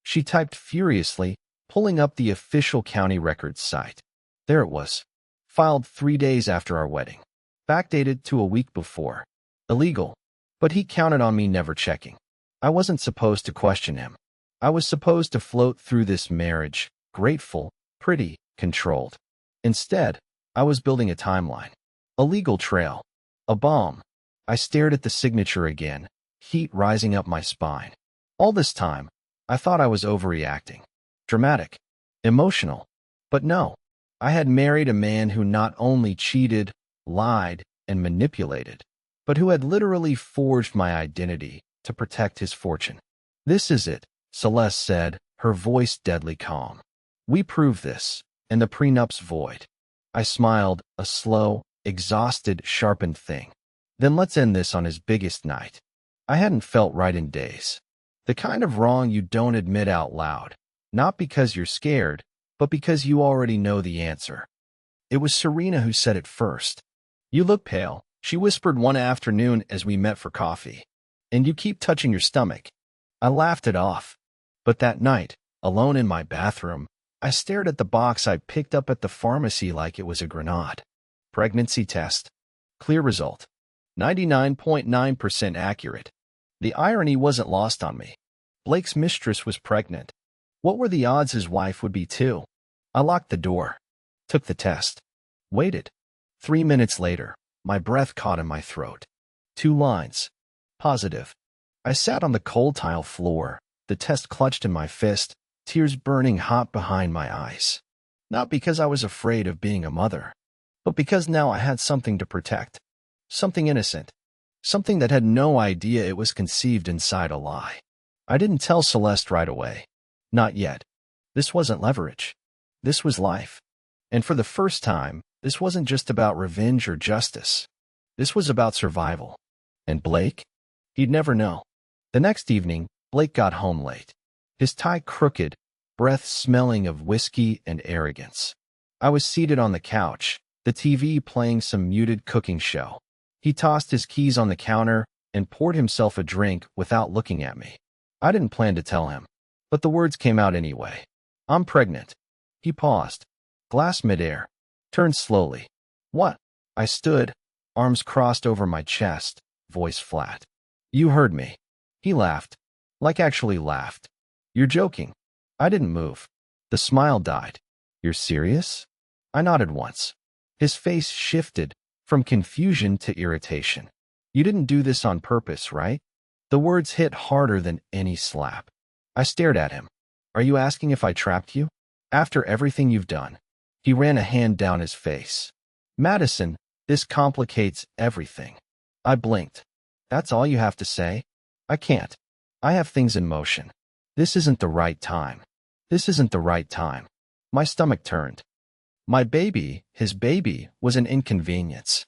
She typed furiously, pulling up the official county records site. There it was. Filed 3 days after our wedding. Backdated to a week before. Illegal. But he counted on me never checking. I wasn't supposed to question him. I was supposed to float through this marriage, grateful, pretty, controlled. Instead, I was building a timeline. A legal trail. A bomb. I stared at the signature again, heat rising up my spine. All this time, I thought I was overreacting. Dramatic. Emotional. But no. I had married a man who not only cheated, lied, and manipulated, but who had literally forged my identity to protect his fortune. This is it, Celeste said, her voice deadly calm. We prove this, and the prenup's void. I smiled, a slow, exhausted, sharpened thing. Then let's end this on his biggest night. I hadn't felt right in days. The kind of wrong you don't admit out loud, not because you're scared, but because you already know the answer. It was Serena who said it first. You look pale, she whispered one afternoon as we met for coffee. And you keep touching your stomach. I laughed it off. But that night, alone in my bathroom, I stared at the box I picked up at the pharmacy like it was a grenade. Pregnancy test. Clear result. 99.9% accurate. The irony wasn't lost on me. Blake's mistress was pregnant. What were the odds his wife would be too? I locked the door. Took the test. Waited. 3 minutes later, my breath caught in my throat. 2 lines. Positive. I sat on the cold tile floor, the test clutched in my fist, tears burning hot behind my eyes. Not because I was afraid of being a mother, but because now I had something to protect. Something innocent. Something that had no idea it was conceived inside a lie. I didn't tell Celeste right away. Not yet. This wasn't leverage. This was life. And for the first time, this wasn't just about revenge or justice. This was about survival. And Blake? He'd never know. The next evening, Blake got home late. His tie crooked, breath smelling of whiskey and arrogance. I was seated on the couch, the TV playing some muted cooking show. He tossed his keys on the counter and poured himself a drink without looking at me. I didn't plan to tell him, but the words came out anyway. I'm pregnant. He paused, glass midair, turned slowly. What? I stood, arms crossed over my chest, voice flat. You heard me. He laughed, like actually laughed. You're joking. I didn't move. The smile died. You're serious? I nodded once. His face shifted from confusion to irritation. You didn't do this on purpose, right? The words hit harder than any slap. I stared at him. Are you asking if I trapped you? After everything you've done. He ran a hand down his face. Madison, this complicates everything. I blinked. That's all you have to say? I can't. I have things in motion. This isn't the right time. This isn't the right time. My stomach turned. My baby, his baby, was an inconvenience.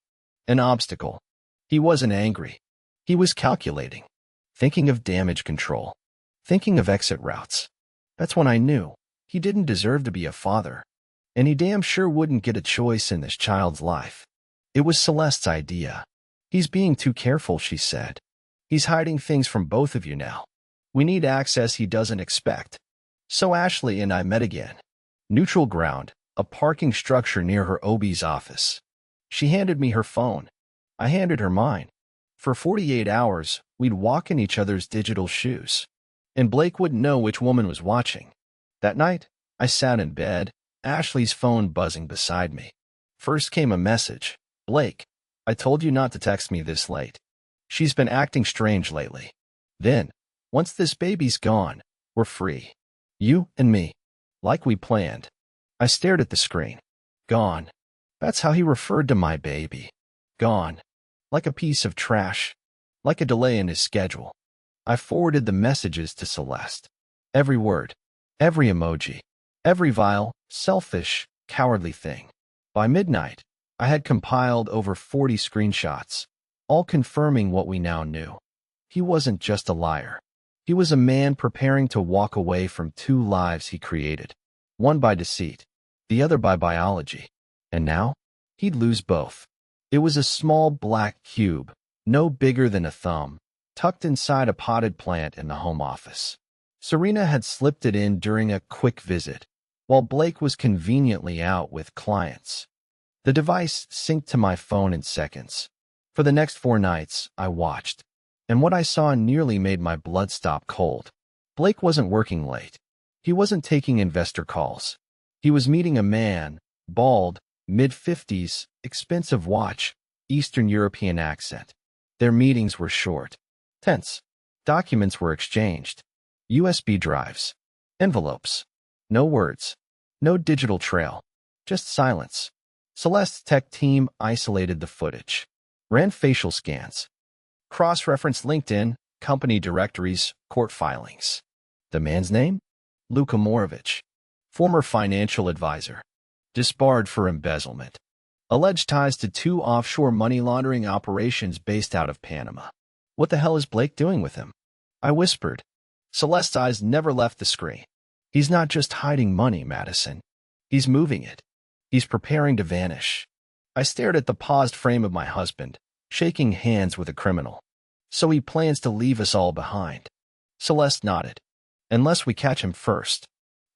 An obstacle. He wasn't angry. He was calculating. Thinking of damage control. Thinking of exit routes. That's when I knew he didn't deserve to be a father. And he damn sure wouldn't get a choice in this child's life. It was Celeste's idea. He's being too careful, she said. He's hiding things from both of you now. We need access he doesn't expect. So Ashley and I met again. Neutral ground, a parking structure near her OB's office. She handed me her phone. I handed her mine. For 48 hours, we'd walk in each other's digital shoes. And Blake wouldn't know which woman was watching. That night, I sat in bed, Ashley's phone buzzing beside me. First came a message. Blake, I told you not to text me this late. She's been acting strange lately. Then, once this baby's gone, we're free. You and me. Like we planned. I stared at the screen. Gone. That's how he referred to my baby. Gone. Like a piece of trash. Like a delay in his schedule. I forwarded the messages to Celeste. Every word. Every emoji. Every vile, selfish, cowardly thing. By midnight, I had compiled over 40 screenshots, all confirming what we now knew. He wasn't just a liar. He was a man preparing to walk away from 2 lives he created. One by deceit, the other by biology. And now, he'd lose both. It was a small black cube, no bigger than a thumb, tucked inside a potted plant in the home office. Serena had slipped it in during a quick visit, while Blake was conveniently out with clients. The device synced to my phone in seconds. For the next 4 nights, I watched, and what I saw nearly made my blood stop cold. Blake wasn't working late. He wasn't taking investor calls. He was meeting a man, bald, mid-50s, expensive watch, Eastern European accent. Their meetings were short, tense. Documents were exchanged. USB drives. Envelopes. No words. No digital trail. Just silence. Celeste's tech team isolated the footage. Ran facial scans. Cross-referenced LinkedIn, company directories, court filings. The man's name? Luka Morovich. Former financial advisor. Disbarred for embezzlement. Alleged ties to 2 offshore money laundering operations based out of Panama. What the hell is Blake doing with him? I whispered. Celeste's eyes never left the screen. He's not just hiding money, Madison. He's moving it. He's preparing to vanish. I stared at the paused frame of my husband, shaking hands with a criminal. So he plans to leave us all behind. Celeste nodded. Unless we catch him first.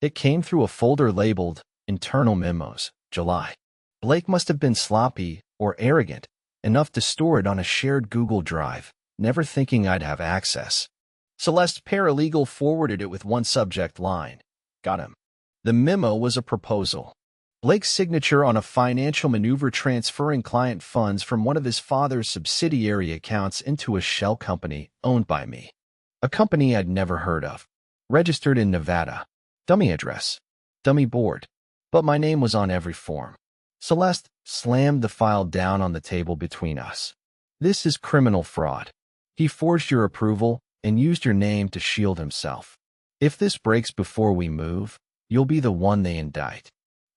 It came through a folder labeled Internal Memos, July. Blake must have been sloppy or arrogant enough to store it on a shared Google Drive, never thinking I'd have access. Celeste's paralegal forwarded it with one subject line. Got him. The memo was a proposal. Blake's signature on a financial maneuver transferring client funds from one of his father's subsidiary accounts into a shell company owned by me. A company I'd never heard of. Registered in Nevada. Dummy address. Dummy board. But my name was on every form. Celeste slammed the file down on the table between us. This is criminal fraud. He forged your approval and used your name to shield himself. If this breaks before we move, you'll be the one they indict.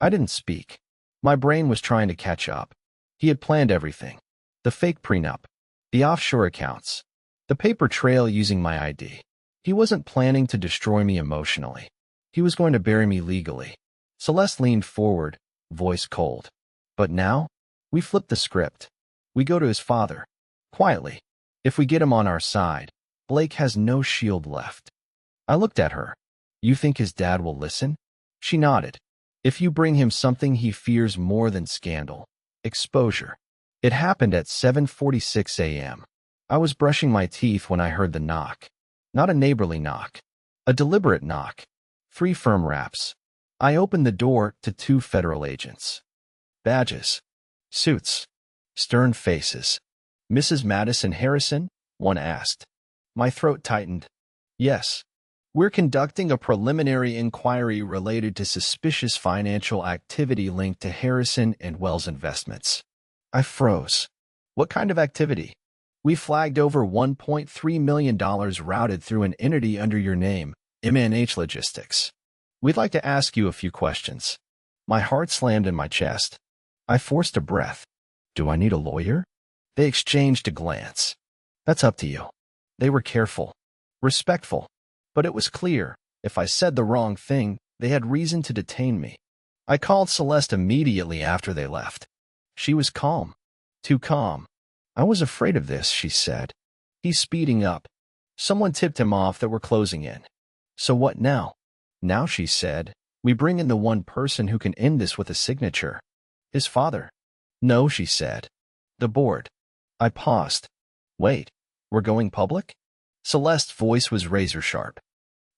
I didn't speak. My brain was trying to catch up. He had planned everything. The fake prenup. The offshore accounts. The paper trail using my ID. He wasn't planning to destroy me emotionally. He was going to bury me legally. Celeste leaned forward, voice cold. But now, we flip the script. We go to his father. Quietly. If we get him on our side, Blake has no shield left. I looked at her. You think his dad will listen? She nodded. If you bring him something he fears more than scandal, exposure. It happened at 7:46 a.m. I was brushing my teeth when I heard the knock. Not a neighborly knock. A deliberate knock. 3 firm raps. I opened the door to 2 federal agents. Badges. Suits. Stern faces. Mrs. Madison Harrison? One asked. My throat tightened. Yes. We're conducting a preliminary inquiry related to suspicious financial activity linked to Harrison and Wells Investments. I froze. What kind of activity? We flagged over $1.3 million routed through an entity under your name, M&H Logistics. We'd like to ask you a few questions. My heart slammed in my chest. I forced a breath. Do I need a lawyer? They exchanged a glance. That's up to you. They were careful. Respectful. But it was clear, if I said the wrong thing, they had reason to detain me. I called Celeste immediately after they left. She was calm. Too calm. I was afraid of this, she said. He's speeding up. Someone tipped him off that we're closing in. So what now? Now, she said, we bring in the one person who can end this with a signature. His father. No, she said. The board. I paused. Wait, we're going public? Celeste's voice was razor sharp.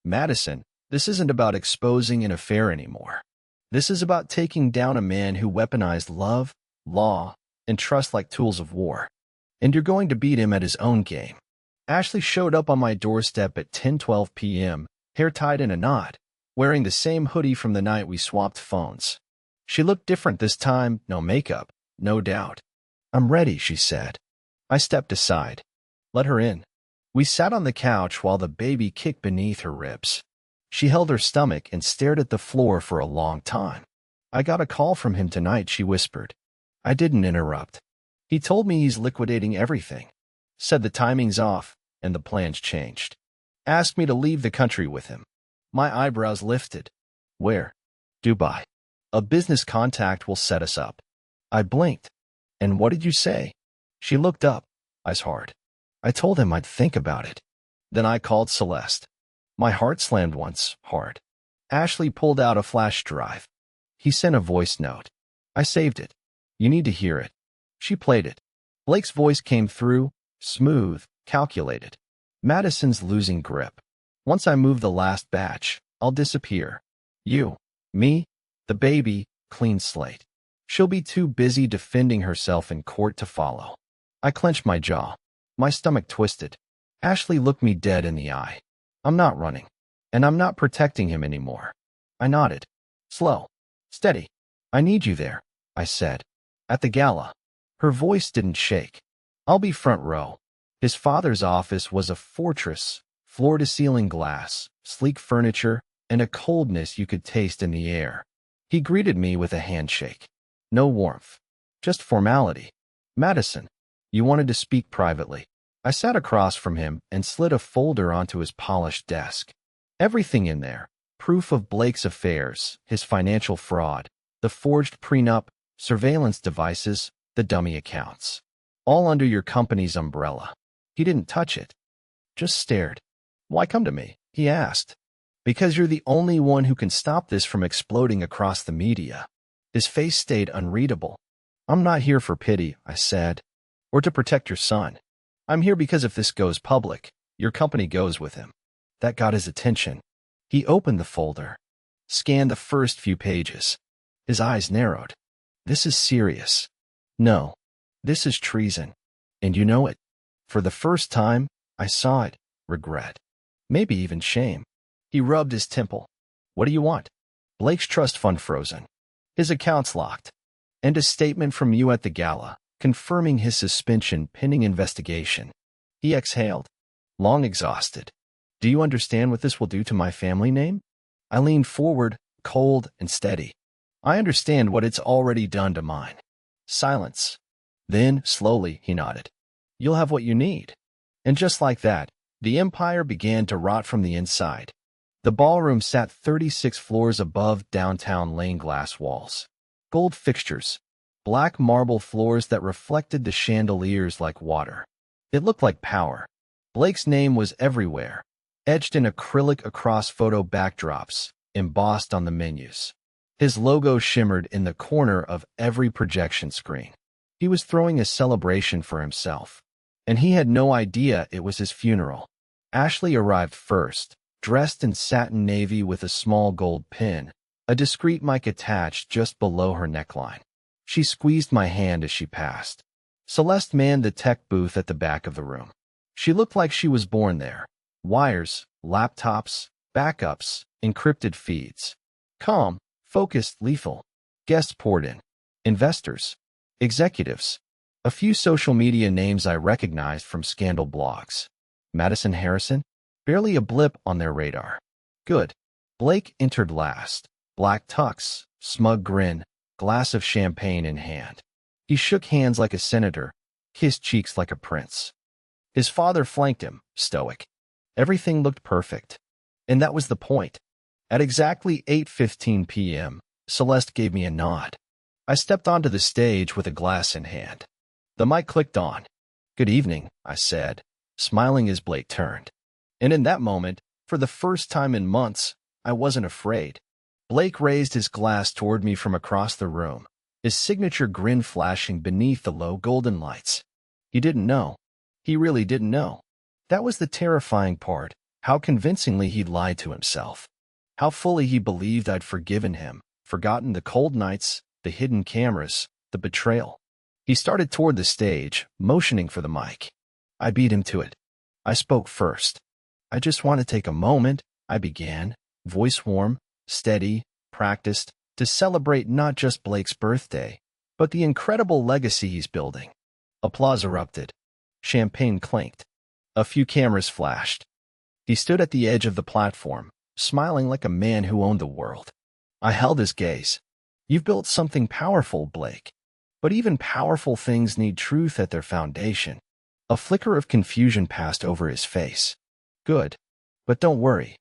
Madison, this isn't about exposing an affair anymore. This is about taking down a man who weaponized love, law, and trust like tools of war. And you're going to beat him at his own game. Ashley showed up on my doorstep at 10:12 p.m., hair tied in a knot, wearing the same hoodie from the night we swapped phones. She looked different this time, no makeup, no doubt. I'm ready, she said. I stepped aside. Let her in. We sat on the couch while the baby kicked beneath her ribs. She held her stomach and stared at the floor for a long time. I got a call from him tonight, she whispered. I didn't interrupt. He told me he's liquidating everything. Said the timing's off and the plans changed. Asked me to leave the country with him. My eyebrows lifted. Where? Dubai. A business contact will set us up. I blinked. And what did you say? She looked up, eyes hard. I told him I'd think about it. Then I called Celeste. My heart slammed once, hard. Ashley pulled out a flash drive. He sent a voice note. I saved it. You need to hear it. She played it. Blake's voice came through, smooth, calculated. Madison's losing grip. Once I move the last batch, I'll disappear. You, me, the baby, clean slate. She'll be too busy defending herself in court to follow. I clenched my jaw. My stomach twisted. Ashley looked me dead in the eye. I'm not running. And I'm not protecting him anymore. I nodded. Slow. Steady. I need you there, I said. At the gala. Her voice didn't shake. I'll be front row. His father's office was a fortress, floor-to-ceiling glass, sleek furniture, and a coldness you could taste in the air. He greeted me with a handshake. No warmth. Just formality. Madison, you wanted to speak privately. I sat across from him and slid a folder onto his polished desk. Everything in there. Proof of Blake's affairs, his financial fraud, the forged prenup, surveillance devices, the dummy accounts. All under your company's umbrella. He didn't touch it. Just stared. Why come to me? He asked. Because you're the only one who can stop this from exploding across the media. His face stayed unreadable. I'm not here for pity, I said, or to protect your son. I'm here because if this goes public, your company goes with him. That got his attention. He opened the folder, scanned the first few pages. His eyes narrowed. This is serious. No, this is treason. And you know it. For the first time, I saw it. Regret. Maybe even shame. He rubbed his temple. What do you want? Blake's trust fund frozen. His accounts locked. And a statement from you at the gala, confirming his suspension pending investigation. He exhaled, long exhausted. Do you understand what this will do to my family name? I leaned forward, cold and steady. I understand what it's already done to mine. Silence. Then, slowly, he nodded. You'll have what you need. And just like that, the empire began to rot from the inside. The ballroom sat 36 floors above downtown lane glass walls. Gold fixtures, black marble floors that reflected the chandeliers like water. It looked like power. Blake's name was everywhere, etched in acrylic across photo backdrops, embossed on the menus. His logo shimmered in the corner of every projection screen. He was throwing a celebration for himself, and he had no idea it was his funeral. Ashley arrived first, dressed in satin navy with a small gold pin, a discreet mic attached just below her neckline. She squeezed my hand as she passed. Celeste manned the tech booth at the back of the room. She looked like she was born there. Wires, laptops, backups, encrypted feeds. Calm, focused, lethal. Guests poured in. Investors. Executives. A few social media names I recognized from scandal blogs. Madison Harrison? Barely a blip on their radar. Good. Blake entered last. Black tux, smug grin, glass of champagne in hand. He shook hands like a senator, kissed cheeks like a prince. His father flanked him, stoic. Everything looked perfect. And that was the point. At exactly 8:15 p.m., Celeste gave me a nod. I stepped onto the stage with a glass in hand. The mic clicked on. Good evening, I said, smiling as Blake turned. And in that moment, for the first time in months, I wasn't afraid. Blake raised his glass toward me from across the room, his signature grin flashing beneath the low golden lights. He didn't know. He really didn't know. That was the terrifying part, how convincingly he'd lied to himself. How fully he believed I'd forgiven him, forgotten the cold nights, the hidden cameras, the betrayal. He started toward the stage, motioning for the mic. I beat him to it. I spoke first. I just want to take a moment, I began, voice warm, steady, practiced, to celebrate not just Blake's birthday, but the incredible legacy he's building. Applause erupted. Champagne clinked. A few cameras flashed. He stood at the edge of the platform, smiling like a man who owned the world. I held his gaze. You've built something powerful, Blake. But even powerful things need truth at their foundation. A flicker of confusion passed over his face. Good. But don't worry.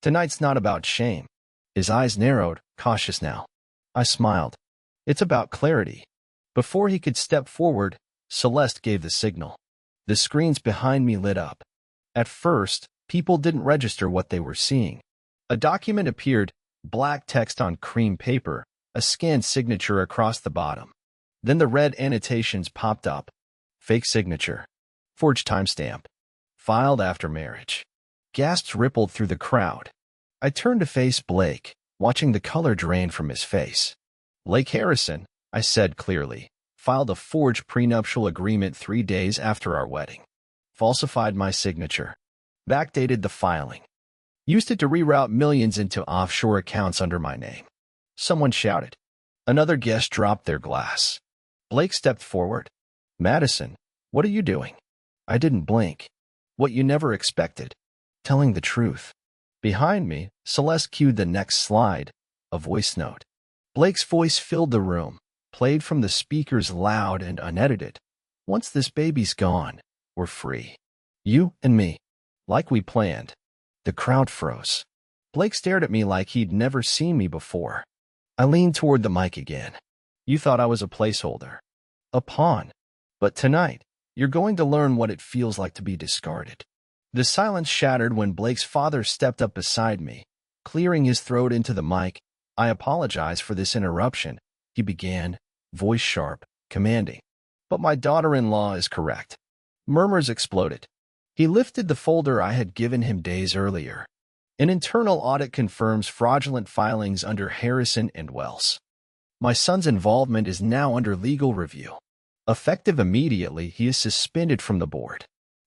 Tonight's not about shame. His eyes narrowed, cautious now. I smiled. It's about clarity. Before he could step forward, Celeste gave the signal. The screens behind me lit up. At first, people didn't register what they were seeing. A document appeared, black text on cream paper, a scanned signature across the bottom. Then the red annotations popped up. Fake signature. Forged timestamp. Filed after marriage. Gasps rippled through the crowd. I turned to face Blake, watching the color drain from his face. Blake Harrison, I said clearly, filed a forged prenuptial agreement 3 days after our wedding. Falsified my signature. Backdated the filing. Used it to reroute millions into offshore accounts under my name. Someone shouted. Another guest dropped their glass. Blake stepped forward. Madison, what are you doing? I didn't blink. What you never expected. Telling the truth. Behind me, Celeste cued the next slide, a voice note. Blake's voice filled the room, played from the speakers loud and unedited. Once this baby's gone, we're free. You and me. Like we planned. The crowd froze. Blake stared at me like he'd never seen me before. I leaned toward the mic again. You thought I was a placeholder. A pawn. But tonight, you're going to learn what it feels like to be discarded. The silence shattered when Blake's father stepped up beside me, clearing his throat into the mic. I apologize for this interruption, he began, voice sharp, commanding. But my daughter-in-law is correct. Murmurs exploded. He lifted the folder I had given him days earlier. An internal audit confirms fraudulent filings under Harrison and Wells. My son's involvement is now under legal review. Effective immediately, he is suspended from the board.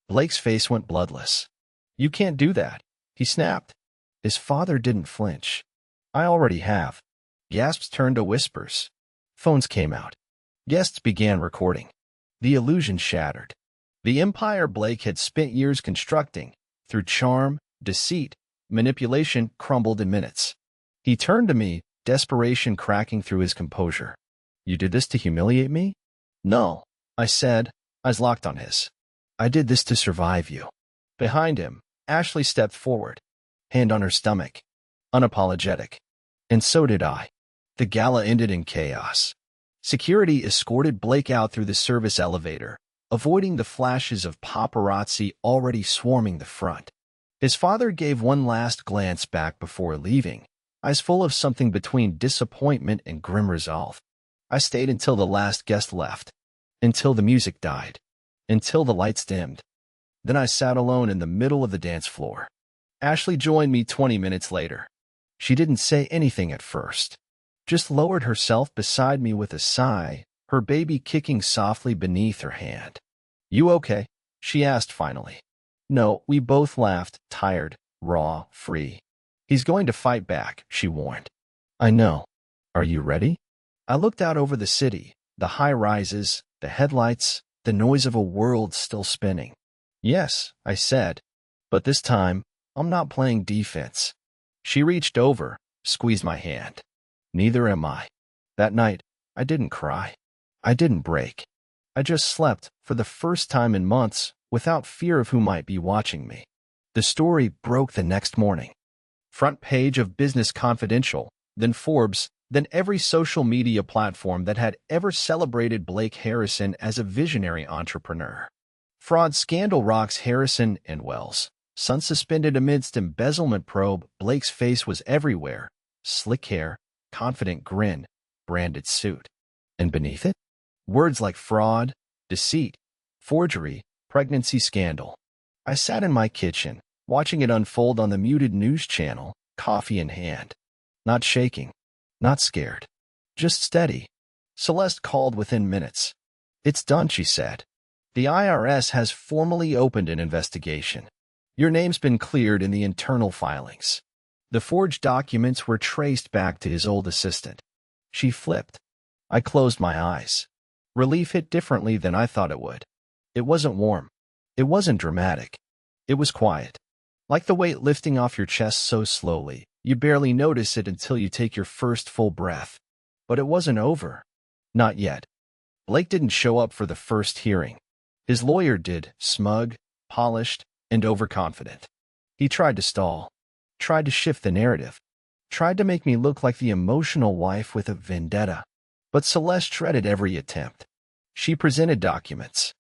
Blake's face went bloodless. You can't do that, he snapped. His father didn't flinch. I already have. Gasps turned to whispers. Phones came out. Guests began recording. The illusion shattered. The empire Blake had spent years constructing, through charm, deceit, manipulation, crumbled in minutes. He turned to me, desperation cracking through his composure. You did this to humiliate me? No, I said, eyes locked on his. I did this to survive you. Behind him, Ashley stepped forward, hand on her stomach, unapologetic. And so did I. The gala ended in chaos. Security escorted Blake out through the service elevator, avoiding the flashes of paparazzi already swarming the front. His father gave one last glance back before leaving, eyes full of something between disappointment and grim resolve. I stayed until the last guest left, until the music died, until the lights dimmed. Then I sat alone in the middle of the dance floor. Ashley joined me 20 minutes later. She didn't say anything at first, just lowered herself beside me with a sigh, her baby kicking softly beneath her hand. You okay? She asked finally. No, we both laughed, tired, raw, free. He's going to fight back, she warned. I know. Are you ready? I looked out over the city, the high-rises, the headlights, the noise of a world still spinning. Yes, I said, but this time, I'm not playing defense. She reached over, squeezed my hand. Neither am I. That night, I didn't cry. I didn't break. I just slept, for the first time in months, without fear of who might be watching me. The story broke the next morning. Front page of Business Confidential, then Forbes, then every social media platform that had ever celebrated Blake Harrison as a visionary entrepreneur. Fraud scandal rocks Harrison and Wells. Son suspended amidst embezzlement probe. Blake's face was everywhere. Slick hair, confident grin, branded suit. And beneath it? Words like fraud, deceit, forgery, pregnancy scandal. I sat in my kitchen, watching it unfold on the muted news channel, coffee in hand. Not shaking, not scared, just steady. Celeste called within minutes. It's done, she said. The IRS has formally opened an investigation. Your name's been cleared in the internal filings. The forged documents were traced back to his old assistant. She flipped. I closed my eyes. Relief hit differently than I thought it would. It wasn't warm. It wasn't dramatic. It was quiet. Like the weight lifting off your chest so slowly, you barely notice it until you take your first full breath. But it wasn't over. Not yet. Blake didn't show up for the first hearing. His lawyer did, smug, polished, and overconfident. He tried to stall, tried to shift the narrative, tried to make me look like the emotional wife with a vendetta. But Celeste shredded every attempt. She presented documents,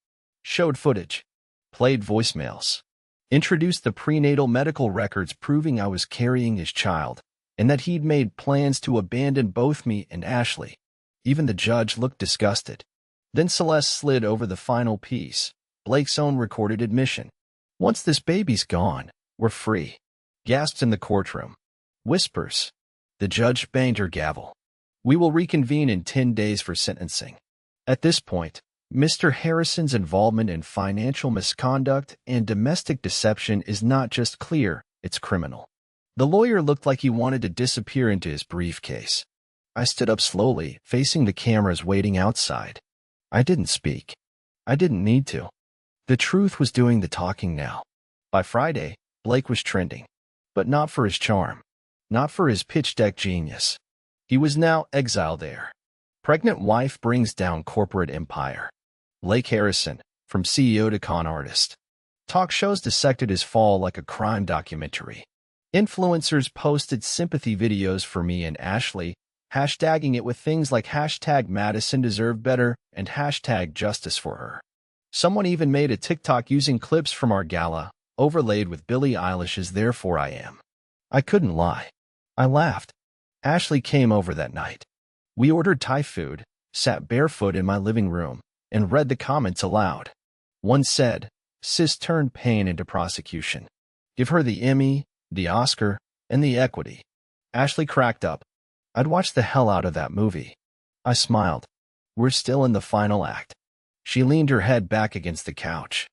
showed footage, played voicemails, introduced the prenatal medical records proving I was carrying his child, and that he'd made plans to abandon both me and Ashley. Even the judge looked disgusted. Then Celeste slid over the final piece, Blake's own recorded admission. "Once this baby's gone, we're free." Gasps in the courtroom. Whispers. The judge banged her gavel. "We will reconvene in 10 days for sentencing." At this point, Mr. Harrison's involvement in financial misconduct and domestic deception is not just clear, it's criminal. The lawyer looked like he wanted to disappear into his briefcase. I stood up slowly, facing the cameras waiting outside. I didn't speak. I didn't need to. The truth was doing the talking now. By Friday, Blake was trending. But not for his charm. Not for his pitch deck genius. He was now exiled heir. Pregnant wife brings down corporate empire. Blake Harrison, from CEO to con artist. Talk shows dissected his fall like a crime documentary. Influencers posted sympathy videos for me and Ashley, hashtagging it with things like hashtag Madison deserved better and hashtag justice for her. Someone even made a TikTok using clips from our gala, overlaid with Billie Eilish's Therefore I Am. I couldn't lie. I laughed. Ashley came over that night. We ordered Thai food, sat barefoot in my living room, and read the comments aloud. One said, "Sis turned pain into prosecution. Give her the Emmy, the Oscar, and the equity." Ashley cracked up. "I'd watch the hell out of that movie." I smiled. "We're still in the final act." She leaned her head back against the couch.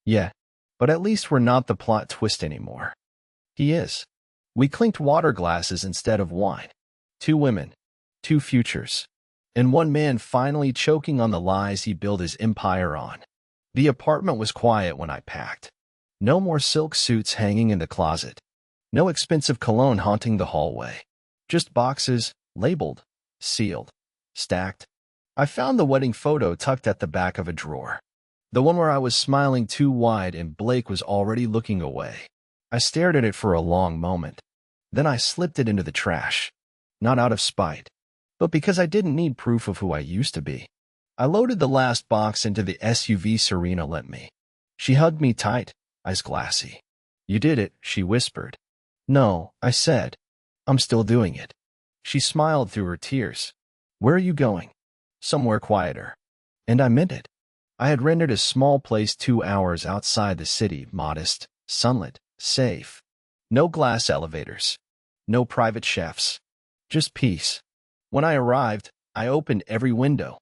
"Yeah, but at least we're not the plot twist anymore." He is. We clinked water glasses instead of wine. 2 women, 2 futures, and 1 man finally choking on the lies he built his empire on. The apartment was quiet when I packed. No more silk suits hanging in the closet. No expensive cologne haunting the hallway. Just boxes, labeled, sealed, stacked. I found the wedding photo tucked at the back of a drawer. The one where I was smiling too wide and Blake was already looking away. I stared at it for a long moment. Then I slipped it into the trash. Not out of spite, but because I didn't need proof of who I used to be. I loaded the last box into the SUV Serena lent me. She hugged me tight, eyes glassy. "You did it," she whispered. "No," I said. "I'm still doing it." She smiled through her tears. "Where are you going?" "Somewhere quieter." And I meant it. I had rented a small place 2 hours outside the city, modest, sunlit, safe. No glass elevators. No private chefs. Just peace. When I arrived, I opened every window.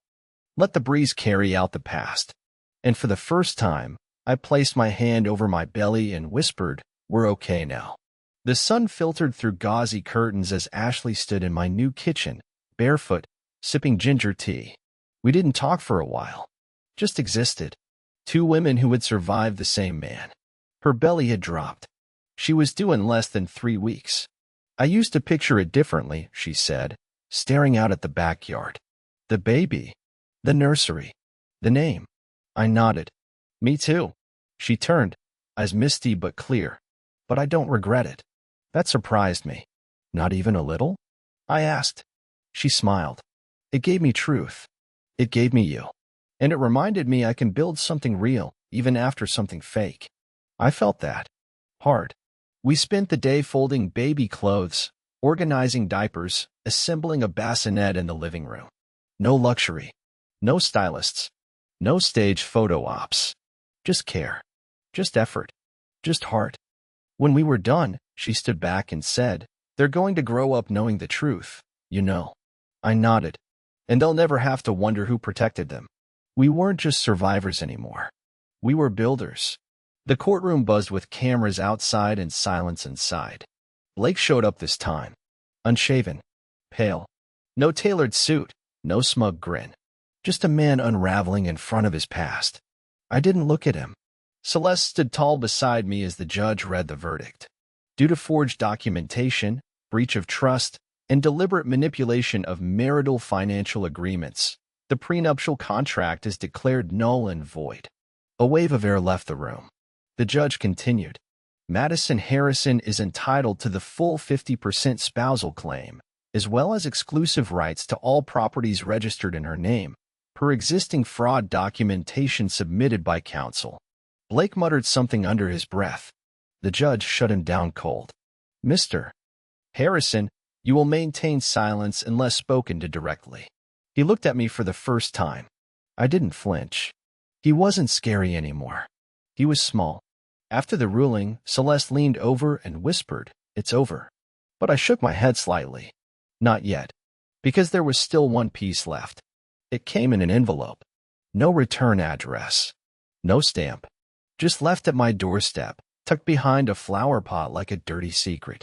Let the breeze carry out the past. And for the first time, I placed my hand over my belly and whispered, "We're okay now." The sun filtered through gauzy curtains as Ashley stood in my new kitchen, barefoot, sipping ginger tea. We didn't talk for a while. Just existed. 2 women who had survived the same man. Her belly had dropped. She was due in less than 3 weeks. "I used to picture it differently," she said, staring out at the backyard. "The baby. The nursery. The name." I nodded. "Me too." She turned, eyes misty but clear. "But I don't regret it." That surprised me. "Not even a little?" I asked. She smiled. "It gave me truth. It gave me you. And it reminded me I can build something real, even after something fake." I felt that. Hard. We spent the day folding baby clothes, organizing diapers, assembling a bassinet in the living room. No luxury. No stylists. No stage photo ops. Just care. Just effort. Just heart. When we were done, she stood back and said, "They're going to grow up knowing the truth, you know." I nodded. "And they'll never have to wonder who protected them." We weren't just survivors anymore. We were builders. The courtroom buzzed with cameras outside and silence inside. Blake showed up this time. Unshaven. Pale. No tailored suit. No smug grin. Just a man unraveling in front of his past. I didn't look at him. Celeste stood tall beside me as the judge read the verdict. Due to forged documentation, breach of trust, and deliberate manipulation of marital financial agreements, the prenuptial contract is declared null and void. A wave of air left the room. The judge continued. Madison Harrison is entitled to the full 50% spousal claim, as well as exclusive rights to all properties registered in her name, per existing fraud documentation submitted by counsel. Blake muttered something under his breath. The judge shut him down cold. Mr. Harrison, you will maintain silence unless spoken to directly. He looked at me for the first time. I didn't flinch. He wasn't scary anymore. He was small. After the ruling, Celeste leaned over and whispered, "It's over." But I shook my head slightly. Not yet. Because there was still one piece left. It came in an envelope. No return address. No stamp. Just left at my doorstep, tucked behind a flower pot like a dirty secret.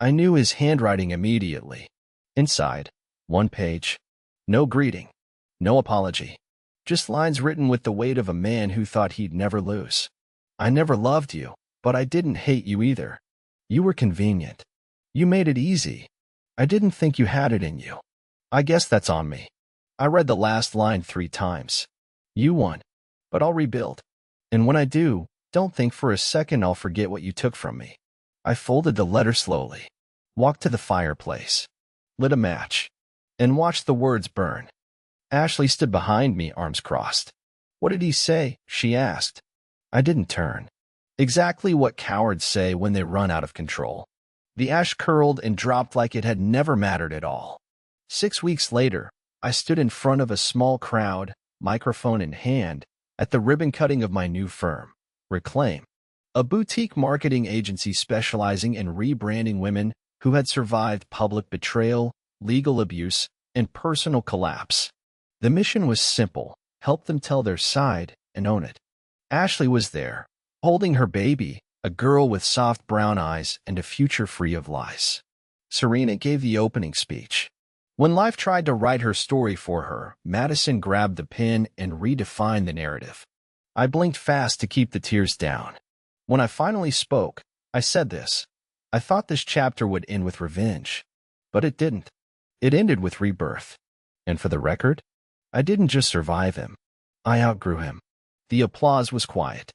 I knew his handwriting immediately. Inside, one page. No greeting. No apology. Just lines written with the weight of a man who thought he'd never lose. I never loved you, but I didn't hate you either. You were convenient. You made it easy. I didn't think you had it in you. I guess that's on me. I read the last line 3 times. You won, but I'll rebuild. And when I do, don't think for a second I'll forget what you took from me. I folded the letter slowly, walked to the fireplace, lit a match, and watched the words burn. Ashley stood behind me, arms crossed. What did he say? She asked. I didn't turn. Exactly what cowards say when they run out of control. The ash curled and dropped like it had never mattered at all. 6 weeks later, I stood in front of a small crowd, microphone in hand, at the ribbon cutting of my new firm, Reclaim, a boutique marketing agency specializing in rebranding women who had survived public betrayal, legal abuse, and personal collapse. The mission was simple: help them tell their side and own it. Ashley was there, holding her baby, a girl with soft brown eyes and a future free of lies. Serena gave the opening speech. When life tried to write her story for her, Madison grabbed the pen and redefined the narrative. I blinked fast to keep the tears down. When I finally spoke, I said this. I thought this chapter would end with revenge, but it didn't. It ended with rebirth. And for the record, I didn't just survive him. I outgrew him. The applause was quiet,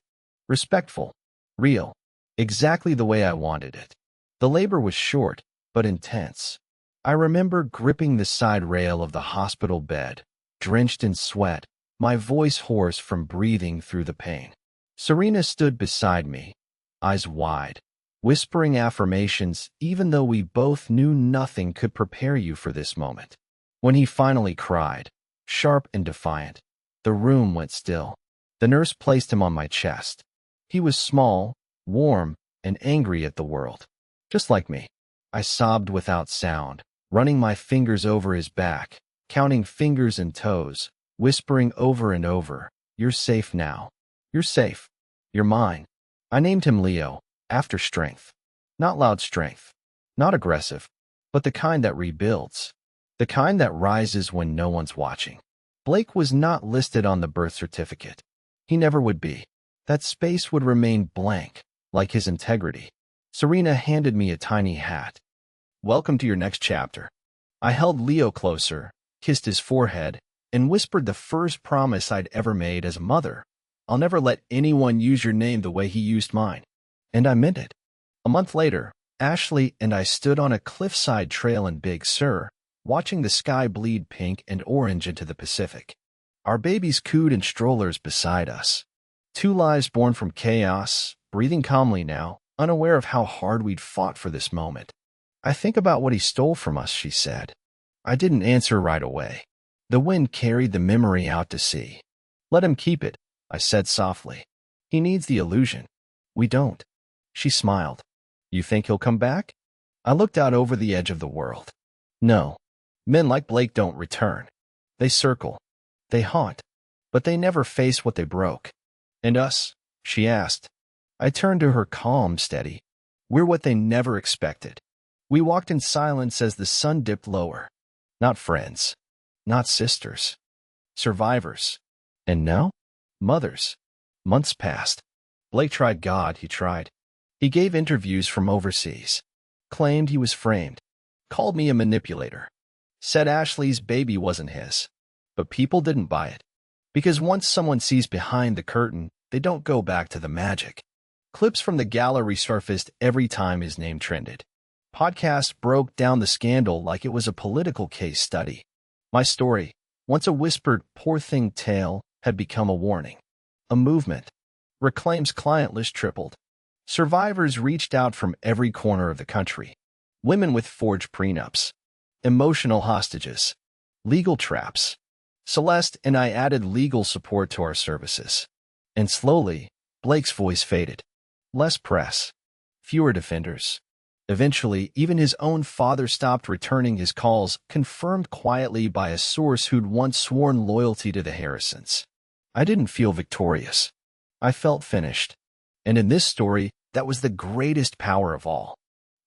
respectful, real, exactly the way I wanted it. The labor was short, but intense. I remember gripping the side rail of the hospital bed, drenched in sweat, my voice hoarse from breathing through the pain. Serena stood beside me, eyes wide, whispering affirmations even though we both knew nothing could prepare you for this moment. When he finally cried, sharp and defiant, the room went still. The nurse placed him on my chest. He was small, warm, and angry at the world. Just like me. I sobbed without sound, running my fingers over his back, counting fingers and toes, whispering over and over, "You're safe now. You're safe. You're mine." I named him Leo, after strength. Not loud strength. Not aggressive. But the kind that rebuilds. The kind that rises when no one's watching. Blake was not listed on the birth certificate. He never would be. That space would remain blank, like his integrity. Serena handed me a tiny hat. "Welcome to your next chapter." I held Leo closer, kissed his forehead, and whispered the first promise I'd ever made as a mother. "I'll never let anyone use your name the way he used mine." And I meant it. A month later, Ashley and I stood on a cliffside trail in Big Sur, watching the sky bleed pink and orange into the Pacific. Our babies cooed in strollers beside us. 2 lives born from chaos, breathing calmly now, unaware of how hard we'd fought for this moment. "I think about what he stole from us," she said. I didn't answer right away. The wind carried the memory out to sea. "Let him keep it," I said softly. "He needs the illusion. We don't." She smiled. "You think he'll come back?" I looked out over the edge of the world. No. Men like Blake don't return. They circle. They haunt. But they never face what they broke. "And us?" she asked. I turned to her, calm, steady. "We're what they never expected." We walked in silence as the sun dipped lower. Not friends. Not sisters. Survivors. And now? Mothers. Months passed. Blake tried God, he tried. He gave interviews from overseas. Claimed he was framed. Called me a manipulator. Said Ashley's baby wasn't his. But people didn't buy it. Because once someone sees behind the curtain, they don't go back to the magic. Clips from the gala resurfaced every time his name trended. Podcasts broke down the scandal like it was a political case study. My story, once a whispered "poor thing" tale, had become a warning. A movement. Reclaim's client list tripled. Survivors reached out from every corner of the country. Women with forged prenups. Emotional hostages. Legal traps. Celeste and I added legal support to our services. And slowly, Blake's voice faded. Less press. Fewer defenders. Eventually, even his own father stopped returning his calls, confirmed quietly by a source who'd once sworn loyalty to the Harrisons. I didn't feel victorious. I felt finished. And in this story, that was the greatest power of all.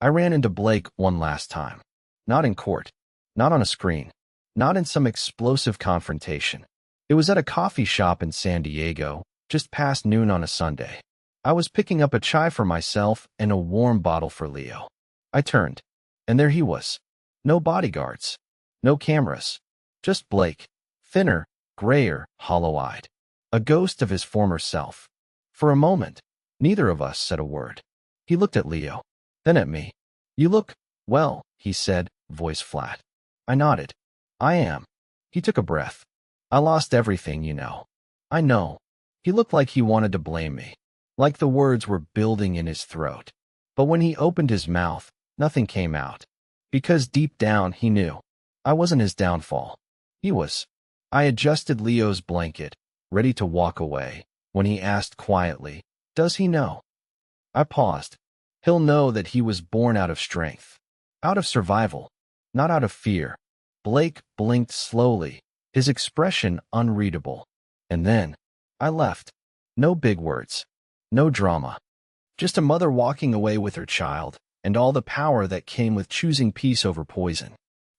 I ran into Blake one last time. Not in court. Not on a screen. Not in some explosive confrontation. It was at a coffee shop in San Diego, just past noon on a Sunday. I was picking up a chai for myself and a warm bottle for Leo. I turned, and there he was. No bodyguards. No cameras. Just Blake. Thinner, grayer, hollow-eyed. A ghost of his former self. For a moment, neither of us said a word. He looked at Leo, then at me. "You look, well," he said, voice flat. I nodded. "I am." He took a breath. "I lost everything, you know." "I know." He looked like he wanted to blame me, like the words were building in his throat. But when he opened his mouth, nothing came out. Because deep down, he knew. I wasn't his downfall. He was. I adjusted Leo's blanket, ready to walk away, when he asked quietly, "Does he know?" I paused. He'll know that he was born out of strength. Out of survival. Not out of fear. Blake blinked slowly, his expression unreadable. And then, I left. No big words. No drama. Just a mother walking away with her child, and all the power that came with choosing peace over poison.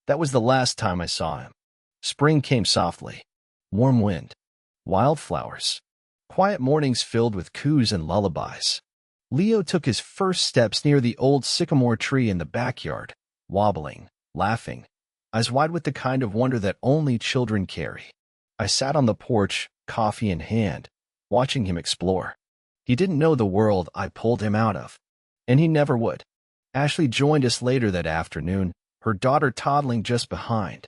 That was the last time I saw him. Spring came softly. Warm wind. Wildflowers. Quiet mornings filled with coos and lullabies. Leo took his first steps near the old sycamore tree in the backyard, wobbling, laughing, eyes wide with the kind of wonder that only children carry. I sat on the porch, coffee in hand, watching him explore. He didn't know the world I pulled him out of, and he never would. Ashley joined us later that afternoon, her daughter toddling just behind.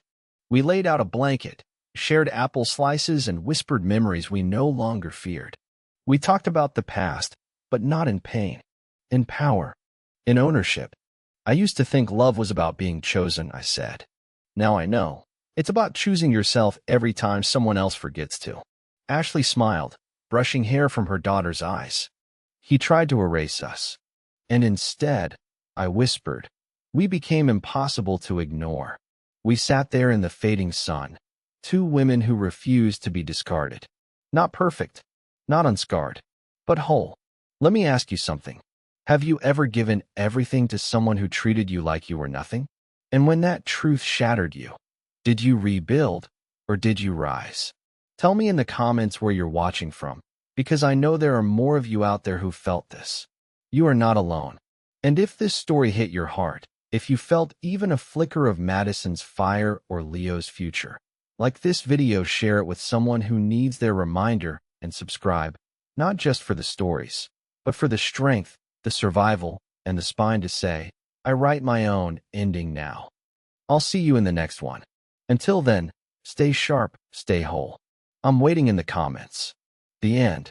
We laid out a blanket, shared apple slices, and whispered memories we no longer feared. We talked about the past, but not in pain. In power. In ownership. "I used to think love was about being chosen," I said. "Now I know. It's about choosing yourself every time someone else forgets to." Ashley smiled, brushing hair from her daughter's eyes. "He tried to erase us. And instead," I whispered, "we became impossible to ignore." We sat there in the fading sun, two women who refused to be discarded. Not perfect, not unscarred, but whole. Let me ask you something. Have you ever given everything to someone who treated you like you were nothing? And when that truth shattered you, did you rebuild or did you rise? Tell me in the comments where you're watching from, because I know there are more of you out there who felt this. You are not alone. And if this story hit your heart, if you felt even a flicker of Madison's fire or Leo's future, like this video, share it with someone who needs their reminder, and subscribe, not just for the stories, but for the strength, the survival, and the spine to say, "I write my own ending now." I'll see you in the next one. Until then, stay sharp, stay whole. I'm waiting in the comments. The end.